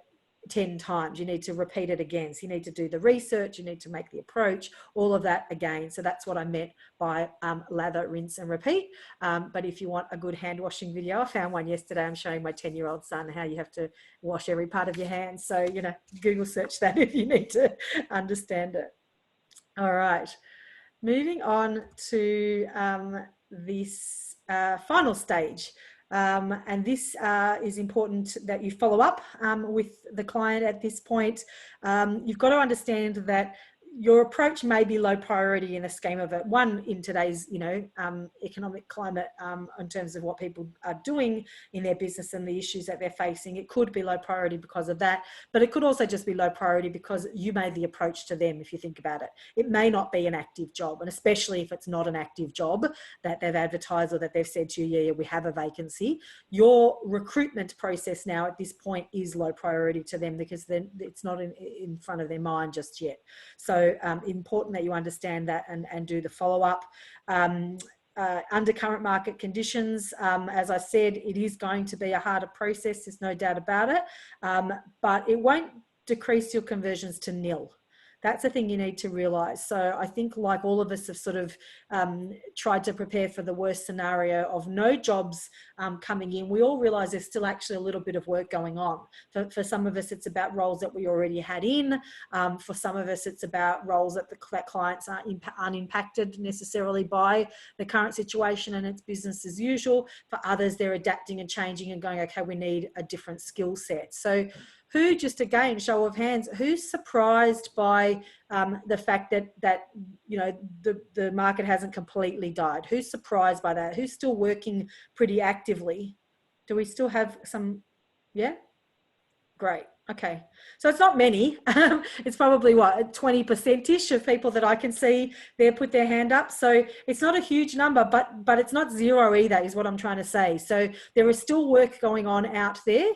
10 times. You need to repeat it again. So you need to do the research, you need to make the approach, all of that again. So that's what I meant by lather, rinse and repeat. But if you want a good hand washing video, I found one yesterday. I'm showing my 10-year-old son how you have to wash every part of your hands. So, you know, Google search that if you need to understand it. All right, moving on to this final stage. And this is important that you follow up with the client at this point. You've got to understand that your approach may be low priority in the scheme of it. One, in today's, economic climate, in terms of what people are doing in their business and the issues that they're facing, it could be low priority because of that. But it could also just be low priority because you made the approach to them, if you think about it. It may not be an active job, and especially if it's not an active job that they've advertised or that they've said to you, yeah, we have a vacancy. Your recruitment process now at this point is low priority to them because then it's not in front of their mind just yet. So important that you understand that and do the follow-up. Under current market conditions, as I said, it is going to be a harder process, there's no doubt about it, but it won't decrease your conversions to nil. That's the thing you need to realise. So I think, like all of us have sort of tried to prepare for the worst scenario of no jobs coming in, we all realise there's still actually a little bit of work going on. For some of us, it's about roles that we already had in. For some of us, it's about roles that that clients aren't unimpacted necessarily by the current situation and it's business as usual. For others, they're adapting and changing and going, okay, we need a different skill set. So who, just again, show of hands, who's surprised by the fact that the market hasn't completely died? Who's surprised by that? Who's still working pretty actively? Do we still have some? Yeah, great. Okay, so it's not many. It's probably what, 20%ish of people that I can see there put their hand up. So it's not a huge number, but it's not zero either, is what I'm trying to say. So there is still work going on out there.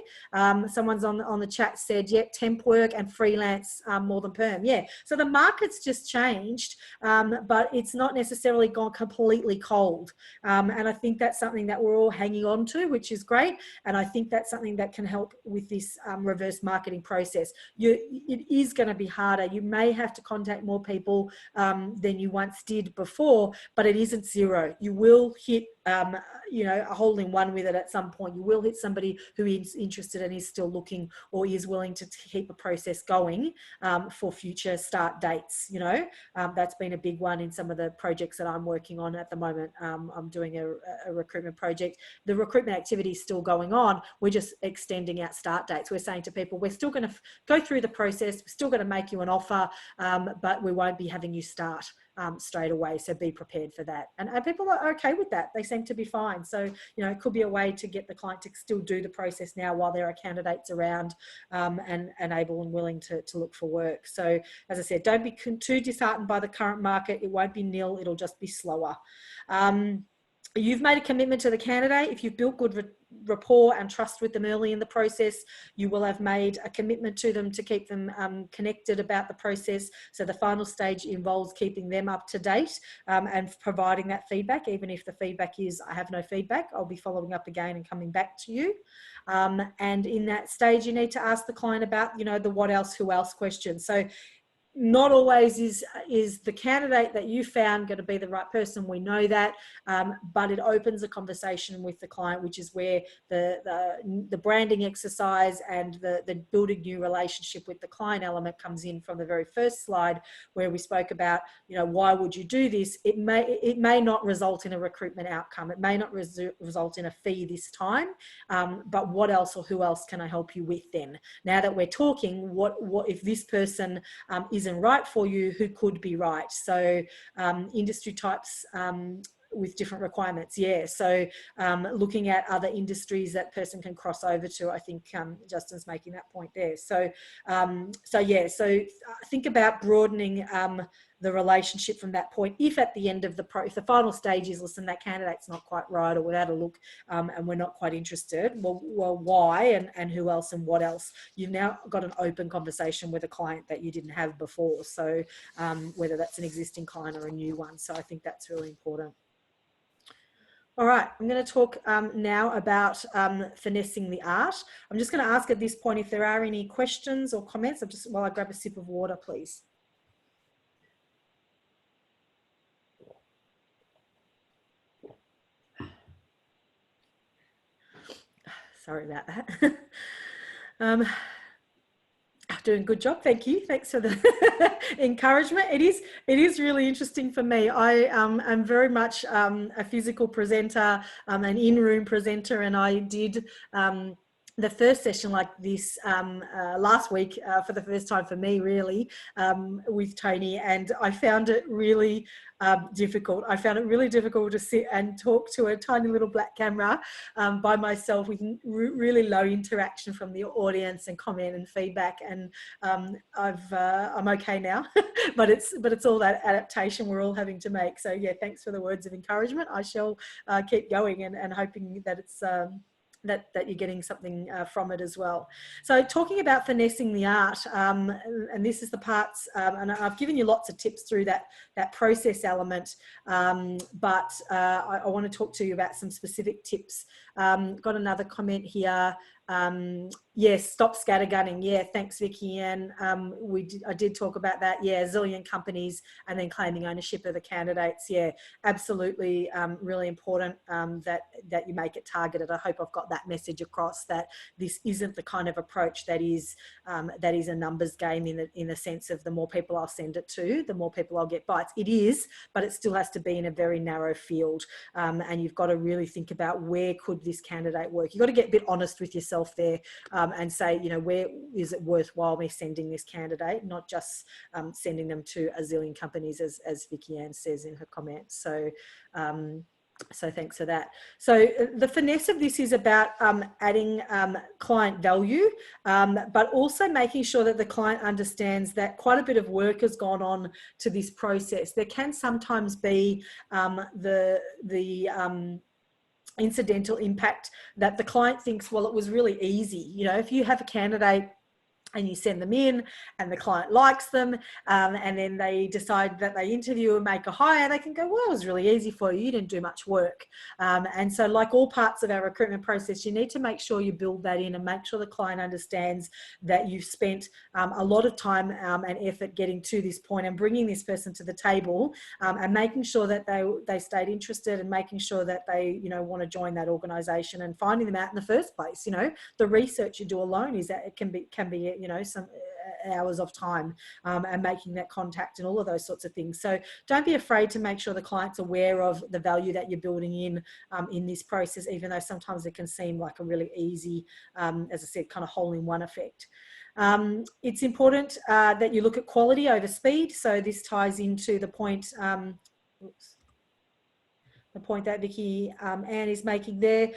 Someone's on the chat said, yeah, temp work and freelance more than perm. Yeah, so the market's just changed, but it's not necessarily gone completely cold. And I think that's something that we're all hanging on to, which is great. And I think that's something that can help with this reverse marketing process. It is going to be harder. You may have to contact more people than you once did before, but it isn't zero. You will hit a hole in one with it at some point. You will hit somebody who is interested and is still looking or is willing to keep a process going for future start dates. That's been a big one in some of the projects that I'm working on at the moment. I'm doing a recruitment project. The recruitment activity is still going on. We're just extending out start dates. We're saying to people, we're still going to go through the process. We're still going to make you an offer, but we won't be having you start straight away. So be prepared for that. And people are okay with that. They seem to be fine. So, it could be a way to get the client to still do the process now while there are candidates around and able and willing to look for work. So as I said, don't be too disheartened by the current market. It won't be nil. It'll just be slower. You've made a commitment to the candidate. If you've built good rapport and trust with them early in the process, you will have made a commitment to them to keep them connected about the process. So the final stage involves keeping them up to date and providing that feedback. Even if the feedback is, I have no feedback, I'll be following up again and coming back to you. And in that stage, you need to ask the client about, the what else, who else question. So not always is the candidate that you found going to be the right person. We know that, but it opens a conversation with the client, which is where the branding exercise and the building new relationship with the client element comes in from the very first slide, where we spoke about, why would you do this? It may not result in a recruitment outcome. It may not result in a fee this time, but what else or who else can I help you with then? Now that we're talking, what if this person isn't right for you, who could be right? So industry types with different requirements. Yeah. So looking at other industries that person can cross over to, I think Justin's making that point there. So think about broadening the relationship from that point. If at the end of if the final stage is, listen, that candidate's not quite right, or without a look, and we're not quite interested, well why and who else and what else? You've now got an open conversation with a client that you didn't have before. So whether that's an existing client or a new one. So I think that's really important. All right, I'm going to talk now about finessing the art. I'm just going to ask at this point if there are any questions or comments. While I grab a sip of water, please. Sorry about that. Doing a good job, thank you. Thanks for the encouragement. It is really interesting for me. I am very much a physical presenter, an in-room presenter, and I did the first session like this last week for the first time for me, really, with Tony, and I found it really difficult. I found it really difficult to sit and talk to a tiny little black camera by myself with really low interaction from the audience and comment and feedback. And I'm okay now, but it's all that adaptation we're all having to make. So yeah, thanks for the words of encouragement. I shall keep going and hoping that it's that you're getting something from it as well. So talking about finessing the art, and this is the parts, and I've given you lots of tips through that process element, but I want to talk to you about some specific tips. Got another comment here. Yes, stop scattergunning. Yeah, thanks, Vicky. And I did talk about that. Yeah, zillion companies and then claiming ownership of the candidates. Yeah, absolutely, really important that you make it targeted. I hope I've got that message across, that this isn't the kind of approach that is a numbers game in the sense of the more people I'll send it to, the more people I'll get bites. It is, but it still has to be in a very narrow field, and you've got to really think about where could this candidate work. You've got to get a bit honest with yourself there, and say, you know, where is it worthwhile me sending this candidate, not just sending them to a zillion companies, as Vicky Ann says in her comments. So so thanks for that. So the finesse of this is about adding client value, but also making sure that the client understands that quite a bit of work has gone on to this process. There can sometimes be the incidental impact that the client thinks, well, it was really easy. You know, if you have a candidate and you send them in and the client likes them, and then they decide that they interview and make a hire, they can go, well, it was really easy for you. You didn't do much work. And so like all parts of our recruitment process, you need to make sure you build that in and make sure the client understands that you've spent a lot of time and effort getting to this point and bringing this person to the table, and making sure that they stayed interested and making sure that they, you know, want to join that organization and finding them out in the first place. You know, the research you do alone is that it can be you know, some hours of time, and making that contact and all of those sorts of things. So don't be afraid to make sure the client's aware of the value that you're building in this process, even though sometimes it can seem like a really easy, as I said, kind of hole-in-one effect. It's important that you look at quality over speed. So this ties into the point, the point that Vicky Ann is making there.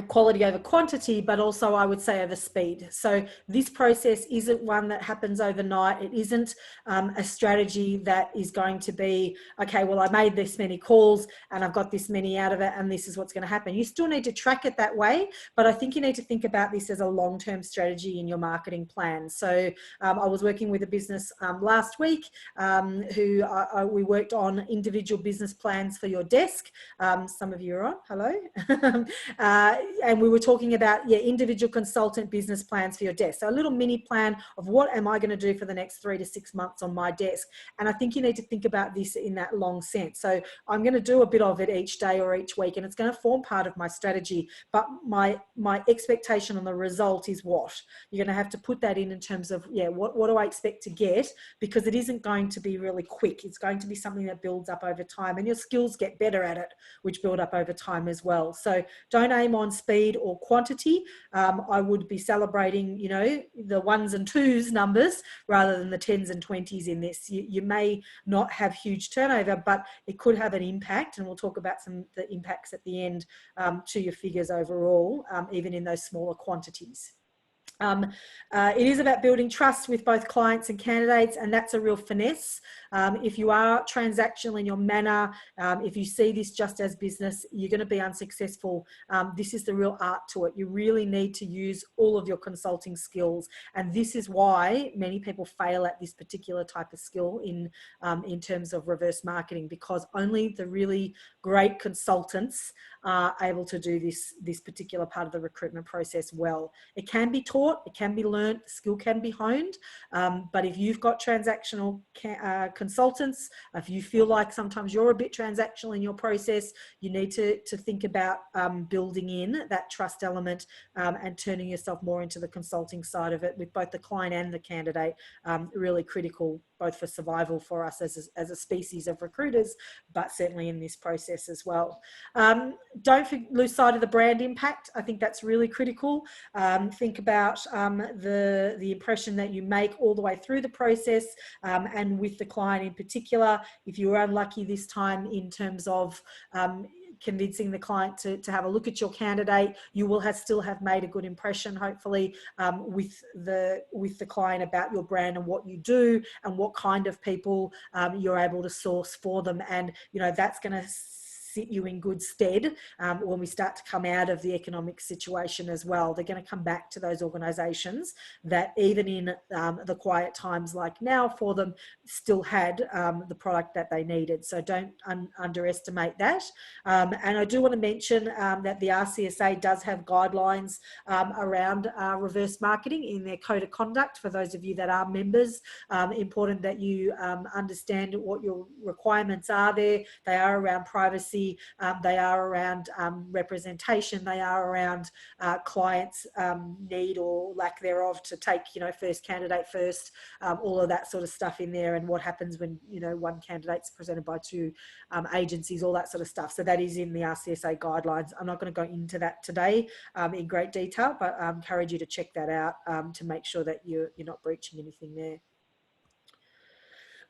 Quality over quantity, but also I would say over speed. So this process isn't one that happens overnight. It isn't a strategy that is going to be, okay, well, I made this many calls and I've got this many out of it and this is what's going to happen. You still need to track it that way, but I think you need to think about this as a long-term strategy in your marketing plan. So I was working with a business last week who we worked on individual business plans for your desk. Some of you are on, hello. And we were talking about, yeah, individual consultant business plans for your desk. So a little mini plan of what am I going to do for the next 3 to 6 months on my desk. And I think you need to think about this in that long sense. So I'm going to do a bit of it each day or each week, and it's going to form part of my strategy. But my expectation on the result is what? You're going to have to put that in terms of, yeah, what do I expect to get? Because it isn't going to be really quick. It's going to be something that builds up over time, and your skills get better at it, which build up over time as well. So don't aim on speed or quantity. I would be celebrating, you know, the 1s and 2s numbers rather than the 10s and 20s in this. You may not have huge turnover, but it could have an impact, and we'll talk about the impacts at the end to your figures overall, even in those smaller quantities. It is about building trust with both clients and candidates, and that's a real finesse. If you are transactional in your manner, if you see this just as business, you're going to be unsuccessful. This is the real art to it. You really need to use all of your consulting skills, and this is why many people fail at this particular type of skill in terms of reverse marketing, because only the really great consultants are able to do this particular part of the recruitment process well. It can be taught. taught, it can be learned, the skill can be honed. But if you've got transactional consultants, if you feel like sometimes you're a bit transactional in your process, you need to think about building in that trust element and turning yourself more into the consulting side of it with both the client and the candidate. Really critical, both for survival for us as a species of recruiters, but certainly in this process as well. Don't lose sight of the brand impact. I think that's really critical. Think about the impression that you make all the way through the process, and with the client in particular. If you were unlucky this time in terms of convincing the client to have a look at your candidate, you will still have made a good impression, hopefully, with the client about your brand and what you do and what kind of people you're able to source for them. And, you know, that's going to sit you in good stead when we start to come out of the economic situation as well. They're going to come back to those organisations that even in the quiet times like now for them still had the product that they needed. So don't underestimate that. And I do want to mention that the RCSA does have guidelines around reverse marketing in their code of conduct. For those of you that are members, important that you understand what your requirements are there. They are around privacy. They are around representation. They are around clients' need or lack thereof to take, you know, first candidate first, all of that sort of stuff in there, and what happens when, you know, one candidate's presented by two agencies, all that sort of stuff. So that is in the RCSA guidelines. I'm not going to go into that today in great detail, but I encourage you to check that out to make sure that you're not breaching anything there.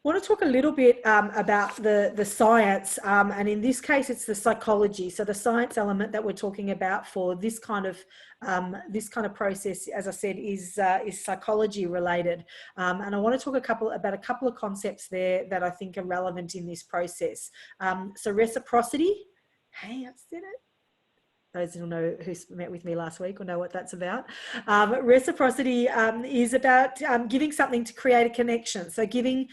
I want to talk a little bit about the science, and in this case, it's the psychology. So the science element that we're talking about for this kind of process, as I said, is psychology related. And I want to talk about a couple of concepts there that I think are relevant in this process. So reciprocity. Hey, I've said it. Those who know who met with me last week will know what that's about. Reciprocity is about giving something to create a connection. So giving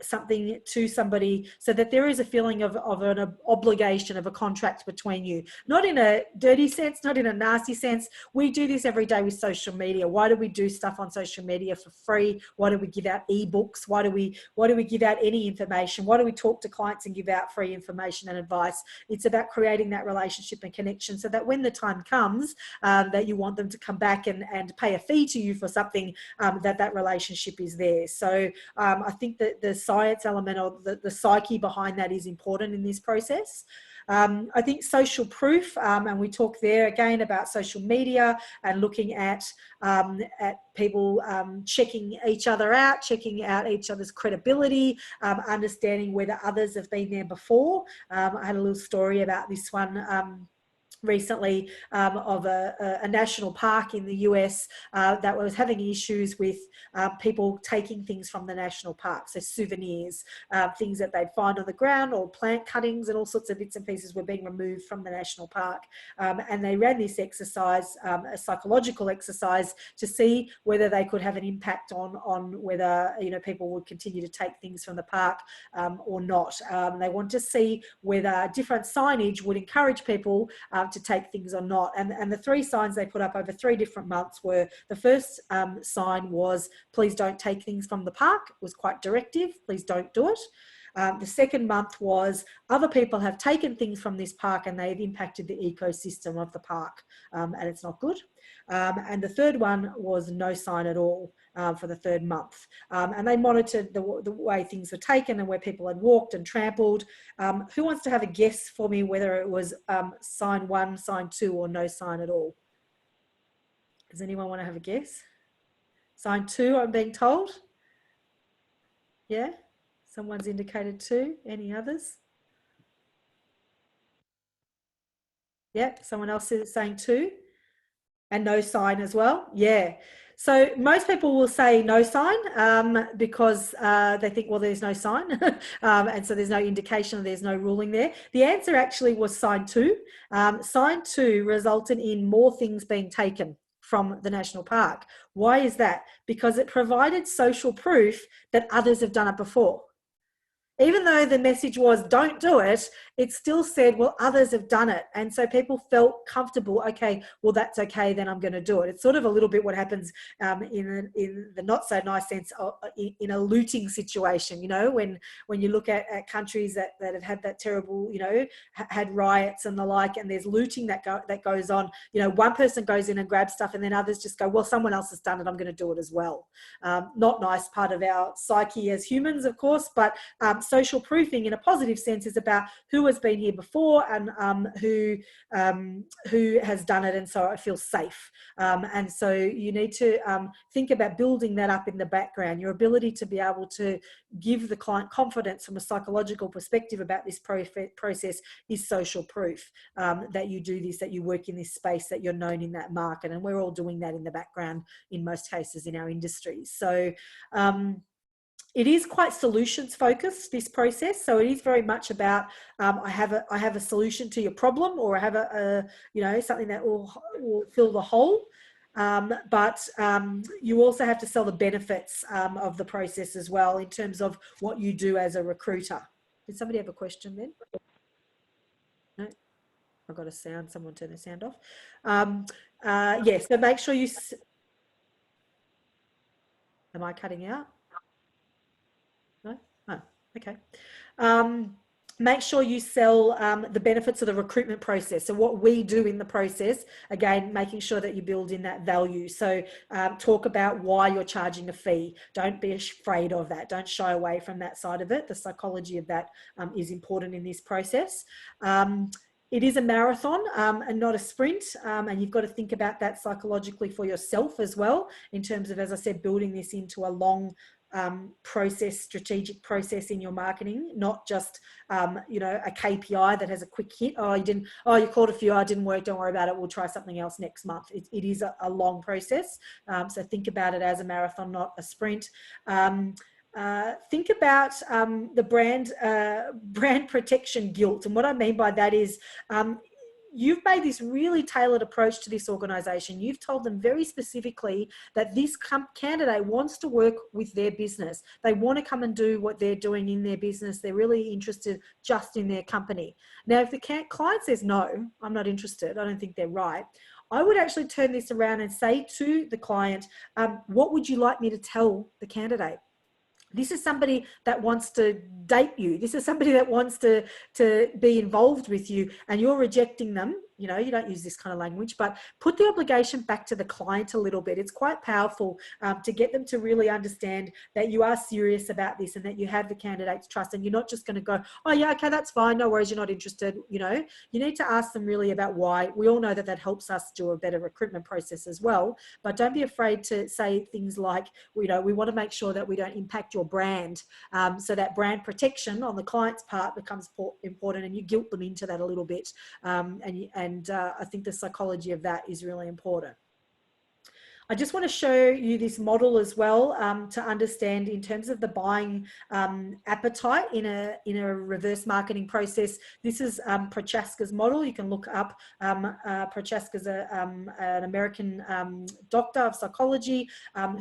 something to somebody so that there is a feeling of an obligation, of a contract between you. Not in a dirty sense, not in a nasty sense. We do this every day with social media. Why do we do stuff on social media for free? Why do we give out ebooks? Why do we give out any information? Why do we talk to clients and give out free information and advice? It's about creating that relationship and connection so that when the time comes that you want them to come back and pay a fee to you for something, that relationship is there. So I think that the science element or the psyche behind that is important in this process. I think social proof, and we talk there again about social media and looking at people checking each other out, checking out each other's credibility, understanding whether others have been there before. I had a little story about this one recently of a national park in the US that was having issues with people taking things from the national park. So souvenirs, things that they'd find on the ground, or plant cuttings and all sorts of bits and pieces were being removed from the national park. And they ran this exercise, a psychological exercise, to see whether they could have an impact on whether, you know, people would continue to take things from the park or not. They want to see whether different signage would encourage people to take things or not. And the three signs they put up over 3 different months were, the first sign was, please don't take things from the park. It was quite directive, please don't do it. The second month was, other people have taken things from this park and they've impacted the ecosystem of the park, and it's not good. And the third one was no sign at all for the third month. And they monitored the way things were taken and where people had walked and trampled. Who wants to have a guess for me whether it was sign 1, sign 2, or no sign at all? Does anyone want to have a guess? Sign 2, I'm being told. Yeah? Someone's indicated 2. Any others? Yeah, someone else is saying 2. And no sign as well. Yeah. So most people will say no sign because they think, well, there's no sign. And so there's no indication, there's no ruling there. The answer actually was sign 2. Sign 2 resulted in more things being taken from the national park. Why is that? Because it provided social proof that others have done it before. even though the message was don't do it, it still said, well, others have done it. And so people felt comfortable. Okay, well, that's okay, then I'm going to do it. It's sort of a little bit what happens in the not so nice sense of, in a looting situation, you know, when you look at countries that have had that terrible, you know, had riots and the like, and there's looting that goes on, you know, one person goes in and grabs stuff and then others just go, well, someone else has done it, I'm going to do it as well. Not nice part of our psyche as humans, of course, but social proofing in a positive sense is about who has been here before and who has done it, and so it feels safe. And so you need to think about building that up in the background. Your ability to be able to give the client confidence from a psychological perspective about this process is social proof that you do this, that you work in this space, that you're known in that market. And we're all doing that in the background in most cases in our industries. So it is quite solutions focused, this process. So it is very much about I have a solution to your problem, or I have a you know, something that will fill the hole. But you also have to sell the benefits of the process as well in terms of what you do as a recruiter. Did somebody have a question then? No, I've got a sound. Someone turn the sound off. Yes, so make sure you. Am I cutting out? No? Oh, okay. Make sure you sell the benefits of the recruitment process. So what we do in the process, again, making sure that you build in that value. So talk about why you're charging a fee. Don't be afraid of that. Don't shy away from that side of it. The psychology of that is important in this process. It is a marathon and not a sprint, and you've got to think about that psychologically for yourself as well, in terms of, as I said, building this into a long process, strategic process in your marketing, not just you know, a KPI that has a quick hit. Oh, you called a few, I didn't work, don't worry about it, we'll try something else next month. It is a long process, so think about it as a marathon, not a sprint. Think about the brand protection guilt, and what I mean by that is you've made this really tailored approach to this organization. You've told them very specifically that this candidate wants to work with their business. They want to come and do what they're doing in their business. They're really interested just in their company. Now, if the client says, no, I'm not interested, I don't think they're right, I would actually turn this around and say to the client, what would you like me to tell the candidate? This is somebody that wants to date you. This is somebody that wants to be involved with you, and you're rejecting them. You know, you don't use this kind of language, but put the obligation back to the client a little bit. It's quite powerful to get them to really understand that you are serious about this and that you have the candidate's trust, and you're not just going to go, oh yeah, okay, that's fine, no worries, you're not interested. You know, you need to ask them really about why. We all know that that helps us do a better recruitment process as well, but don't be afraid to say things like, you know, we want to make sure that we don't impact your brand. So that brand protection on the client's part becomes important, and you guilt them into that a little bit. And I think the psychology of that is really important. I just want to show you this model as well to understand in terms of the buying appetite in a reverse marketing process. This is Prochaska's model. You can look up Prochaska's an American doctor of psychology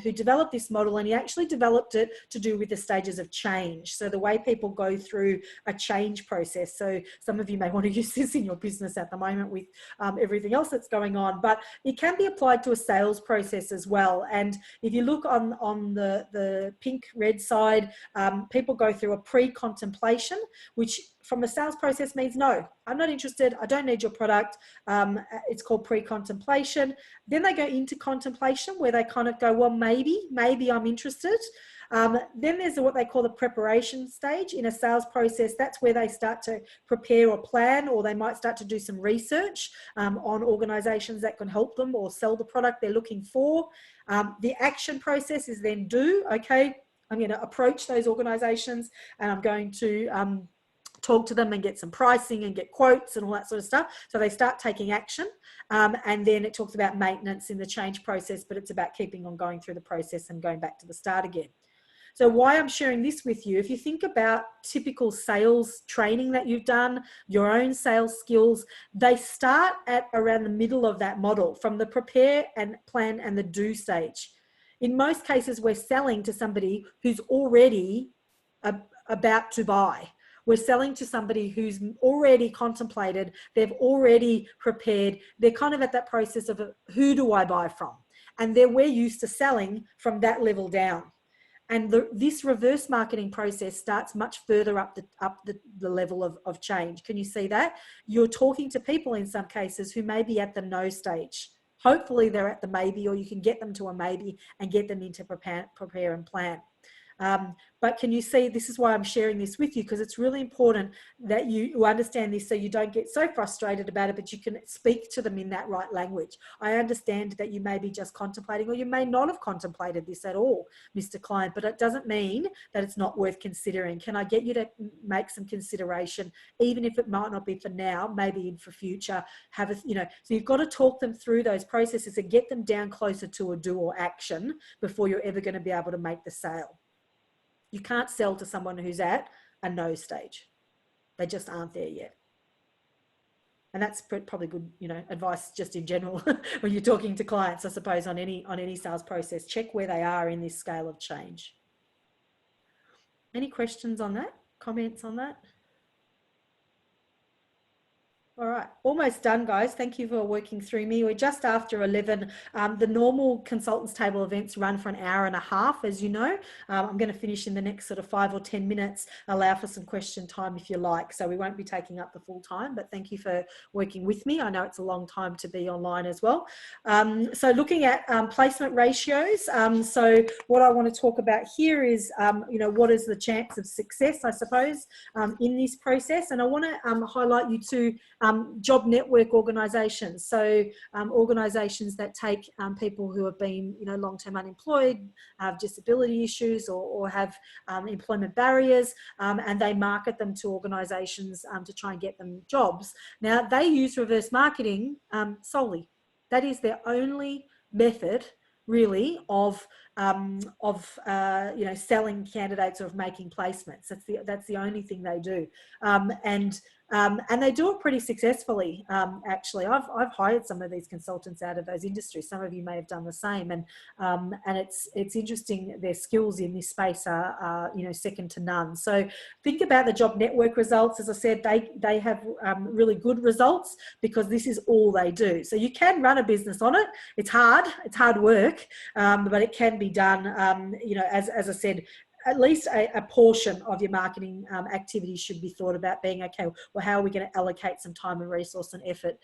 who developed this model, and he actually developed it to do with the stages of change. So the way people go through a change process. So some of you may want to use this in your business at the moment with everything else that's going on, but it can be applied to a sales process as well. And if you look on the pink red side, people go through a pre-contemplation, which from a sales process means no, I'm not interested, I don't need your product. It's called pre-contemplation. Then they go into contemplation, where they kind of go, well, maybe I'm interested. Then there's what they call the preparation stage in a sales process. That's where they start to prepare or plan, or they might start to do some research on organizations that can help them or sell the product they're looking for. The action process is then do. Okay, I'm going to approach those organizations and I'm going to talk to them and get some pricing and get quotes and all that sort of stuff. So they start taking action. And then it talks about maintenance in the change process, but it's about keeping on going through the process and going back to the start again. So why I'm sharing this with you, if you think about typical sales training that you've done, your own sales skills, they start at around the middle of that model, from the prepare and plan and the do stage. In most cases, we're selling to somebody who's already about to buy. We're selling to somebody who's already contemplated, they've already prepared, they're kind of at that process of who do I buy from? And we're used to selling from that level down. And this reverse marketing process starts much further up the level of change. Can you see that? You're talking to people in some cases who may be at the no stage. Hopefully they're at the maybe, or you can get them to a maybe and get them into prepare and plan. But can you see, this is why I'm sharing this with you, because it's really important that you understand this so you don't get so frustrated about it, but you can speak to them in that right language. I understand that you may be just contemplating, or you may not have contemplated this at all, Mr. Client, but it doesn't mean that it's not worth considering. Can I get you to make some consideration, even if it might not be for now, maybe in for future, have a, so you've got to talk them through those processes and get them down closer to a do or action before you're ever going to be able to make the sale. You can't sell to someone who's at a no stage. They just aren't there yet. And that's probably good, advice just in general when you're talking to clients, I suppose, on any sales process. Check where they are in this scale of change. Any questions on that? Comments on that? All right, almost done, guys. Thank you for working through me. We're just after 11. The normal Consultants Table events run for an hour and a half, as you know. I'm going to finish in the next sort of 5 or 10 minutes, allow for some question time if you like. So we won't be taking up the full time, but thank you for working with me. I know it's a long time to be online as well. So looking at placement ratios. So what I want to talk about here is, what is the chance of success, I suppose, in this process. And I want to highlight you to job network organisations, so organisations that take people who have been, long-term unemployed, have disability issues, or have employment barriers, and they market them to organisations to try and get them jobs. Now, they use reverse marketing solely. That is their only method, really, of selling candidates or of making placements. That's the only thing they do, and they do it pretty successfully. Actually, I've hired some of these consultants out of those industries. Some of you may have done the same, and it's interesting. Their skills in this space are second to none. So think about the job network results. As I said, they have really good results because this is all they do. So you can run a business on it. It's hard work, but it can be done. As I said, at least a portion of your marketing activities should be thought about being, okay, well, how are we going to allocate some time and resource and effort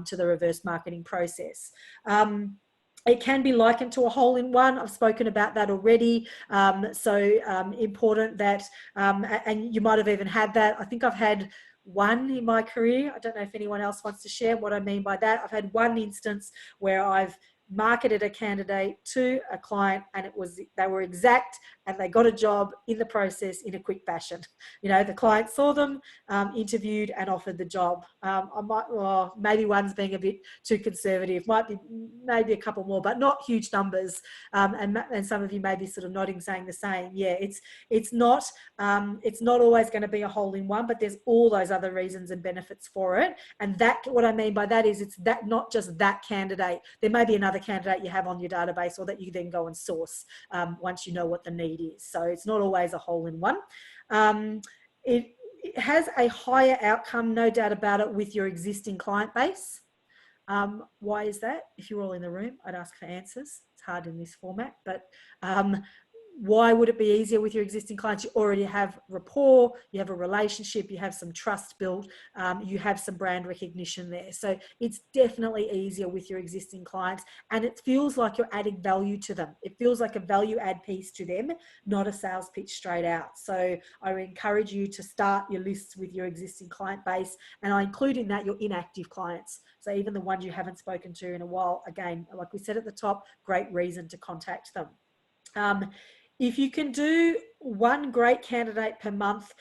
to the reverse marketing process? It can be likened to a hole-in-one. I've spoken about that already. Important that, and you might have even had that. I think I've had one in my career. I don't know if anyone else wants to share what I mean by that. I've had one instance where I've marketed a candidate to a client and they were exact and they got a job in the process in a quick fashion. The client saw them, interviewed and offered the job. Maybe one's being a bit too conservative, might be maybe a couple more, but not huge numbers. And some of you may be sort of nodding, saying the same. Yeah, it's not always going to be a hole in one, but there's all those other reasons and benefits for it. And that, what I mean by that is, it's that not just that candidate. There may be another candidate you have on your database, or that you then go and source once you know what the need is. So it's not always a hole in one. It has a higher outcome, no doubt about it, with your existing client base. Why is that? If you're all in the room, I'd ask for answers. It's hard in this format, but why would it be easier with your existing clients? You already have rapport, you have a relationship, you have some trust built, you have some brand recognition there. So it's definitely easier with your existing clients, and it feels like you're adding value to them. It feels like a value add piece to them, not a sales pitch straight out. So I would encourage you to start your lists with your existing client base, and I include in that your inactive clients. So even the ones you haven't spoken to in a while, again, like we said at the top, great reason to contact them. If you can do one great candidate per month,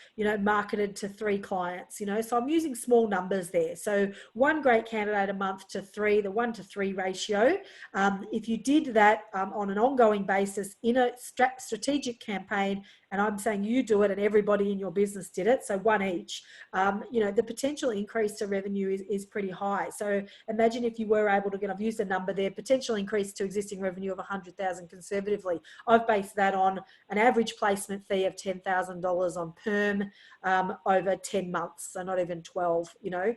marketed to 3 clients, so I'm using small numbers there. So one great candidate a month to 3, the 1-to-3 ratio. If you did that on an ongoing basis in a strategic campaign, and I'm saying you do it and everybody in your business did it, so one each, the potential increase to revenue is pretty high. So imagine if you were able to, I've used a number there, potential increase to existing revenue of 100,000 conservatively. I've based that on an average placement placement fee of $10,000 on perm over 10 months, so not even 12. You know,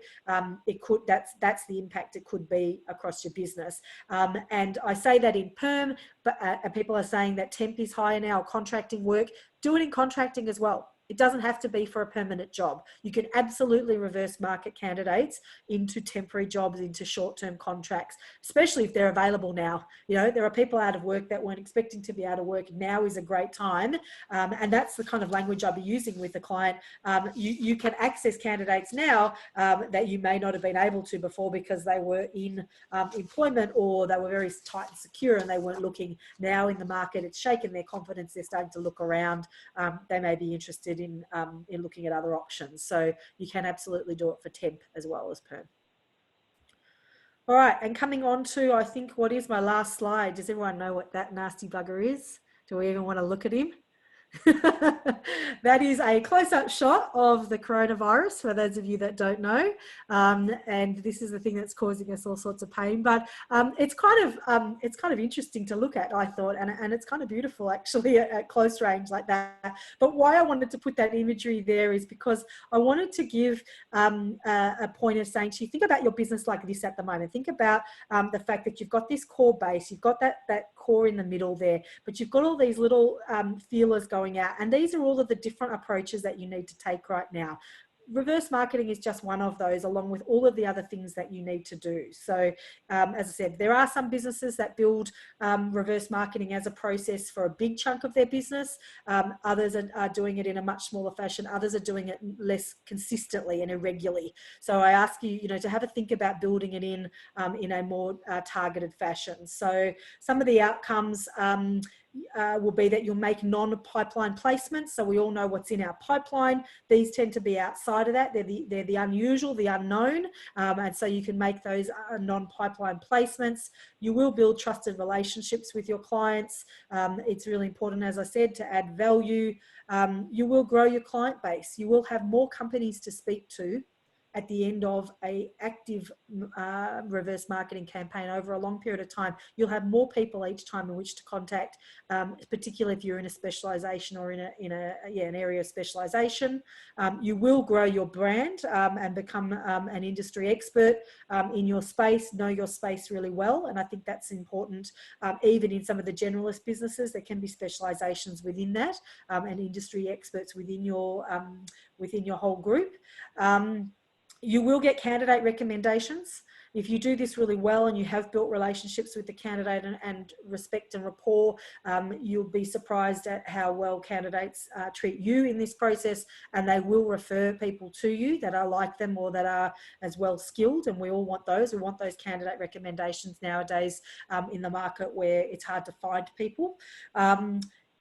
it could, that's the impact it could be across your business. And I say that in perm, but people are saying that temp is higher now, contracting work. Do it in contracting as well. It doesn't have to be for a permanent job. You can absolutely reverse market candidates into temporary jobs, into short-term contracts, especially if they're available now. You know, there are people out of work that weren't expecting to be out of work. Now is a great time. And that's the kind of language I'll be using with the client. You can access candidates now that you may not have been able to before because they were in employment, or they were very tight and secure and they weren't looking. Now in the market, it's shaken their confidence. They're starting to look around. They may be interested in looking at other options. So you can absolutely do it for temp as well as perm. All right, and coming on to, I think, what is my last slide? Does everyone know what that nasty bugger is? Do we even want to look at him? That is a close-up shot of the coronavirus, for those of you that don't know, and this is the thing that's causing us all sorts of pain. But it's kind of interesting to look at, I thought, and it's kind of beautiful actually at close range like that. But why I wanted to put that imagery there is because I wanted to give a point of saying to you, think about your business like this at the moment. Think about the fact that you've got this core base, you've got that core in the middle there, but you've got all these little feelers going out, and these are all of the different approaches that you need to take right now. Reverse marketing is just one of those, along with all of the other things that you need to do. So as I said, there are some businesses that build reverse marketing as a process for a big chunk of their business. Others are doing it in a much smaller fashion. Others are doing it less consistently and irregularly. So I ask you, to have a think about building it in a more targeted fashion. So some of the outcomes will be that you'll make non-pipeline placements. So we all know what's in our pipeline. These tend to be outside of that. They're the unusual, the unknown. And so you can make those non-pipeline placements. You will build trusted relationships with your clients. It's really important, as I said, to add value. You will grow your client base. You will have more companies to speak to at the end of a active reverse marketing campaign over a long period of time. You'll have more people each time in which to contact, particularly if you're in a specialization or in an area of specialization. You will grow your brand and become an industry expert in your space, know your space really well. And I think that's important. Even in some of the generalist businesses, there can be specializations within that and industry experts within your whole group. You will get candidate recommendations. If you do this really well and you have built relationships with the candidate and respect and rapport, you'll be surprised at how well candidates treat you in this process, and they will refer people to you that are like them or that are as well skilled. And we all want those. We want those candidate recommendations nowadays in the market where it's hard to find people.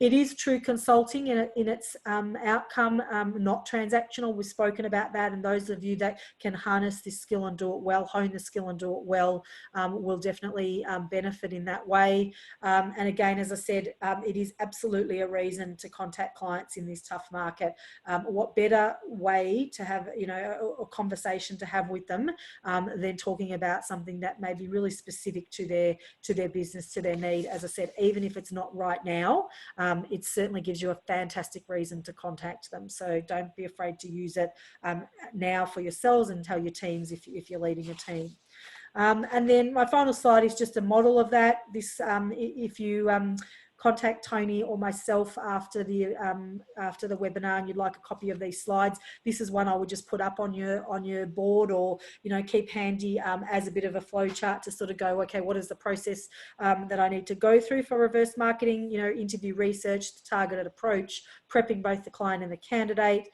It is true consulting in its outcome, not transactional. We've spoken about that, and those of you that can harness this skill and do it well, hone the skill and do it well, will definitely benefit in that way. And again, as I said, it is absolutely a reason to contact clients in this tough market. What better way to have, a conversation to have with them than talking about something that may be really specific to their business, to their need. As I said, even if it's not right now, it certainly gives you a fantastic reason to contact them. So don't be afraid to use it now for yourselves and tell your teams if you're leading a team. And then my final slide is just a model of that. This, if you contact Tony or myself after the webinar and you'd like a copy of these slides, this is one I would just put up on your board, or keep handy as a bit of a flow chart to sort of go, okay, what is the process that I need to go through for reverse marketing? Interview research, targeted approach, prepping both the client and the candidate,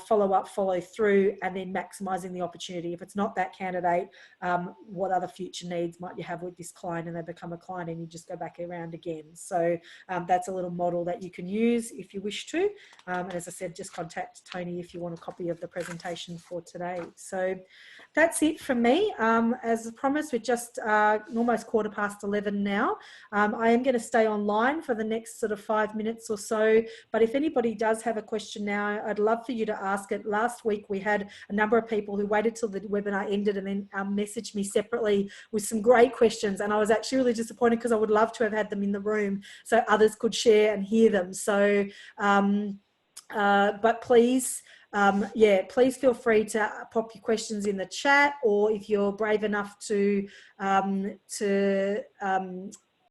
follow up, follow through, and then maximizing the opportunity. If it's not that candidate, what other future needs might you have with this client, and they become a client and you just go back around again. So that's a little model that you can use if you wish to. And as I said, just contact Tony if you want a copy of the presentation for today. So that's it from me. As promised, we're just almost 11:15 now. I am going to stay online for the next sort of 5 minutes or so, but if anybody does have a question now, I'd love for you to ask it. Last week we had a number of people who waited till the webinar ended and then messaged me separately with some great questions, and I was actually really disappointed because I would love to have had them in the room. So so others could share and hear them. So, but please, yeah, please feel free to pop your questions in the chat, or if you're brave enough to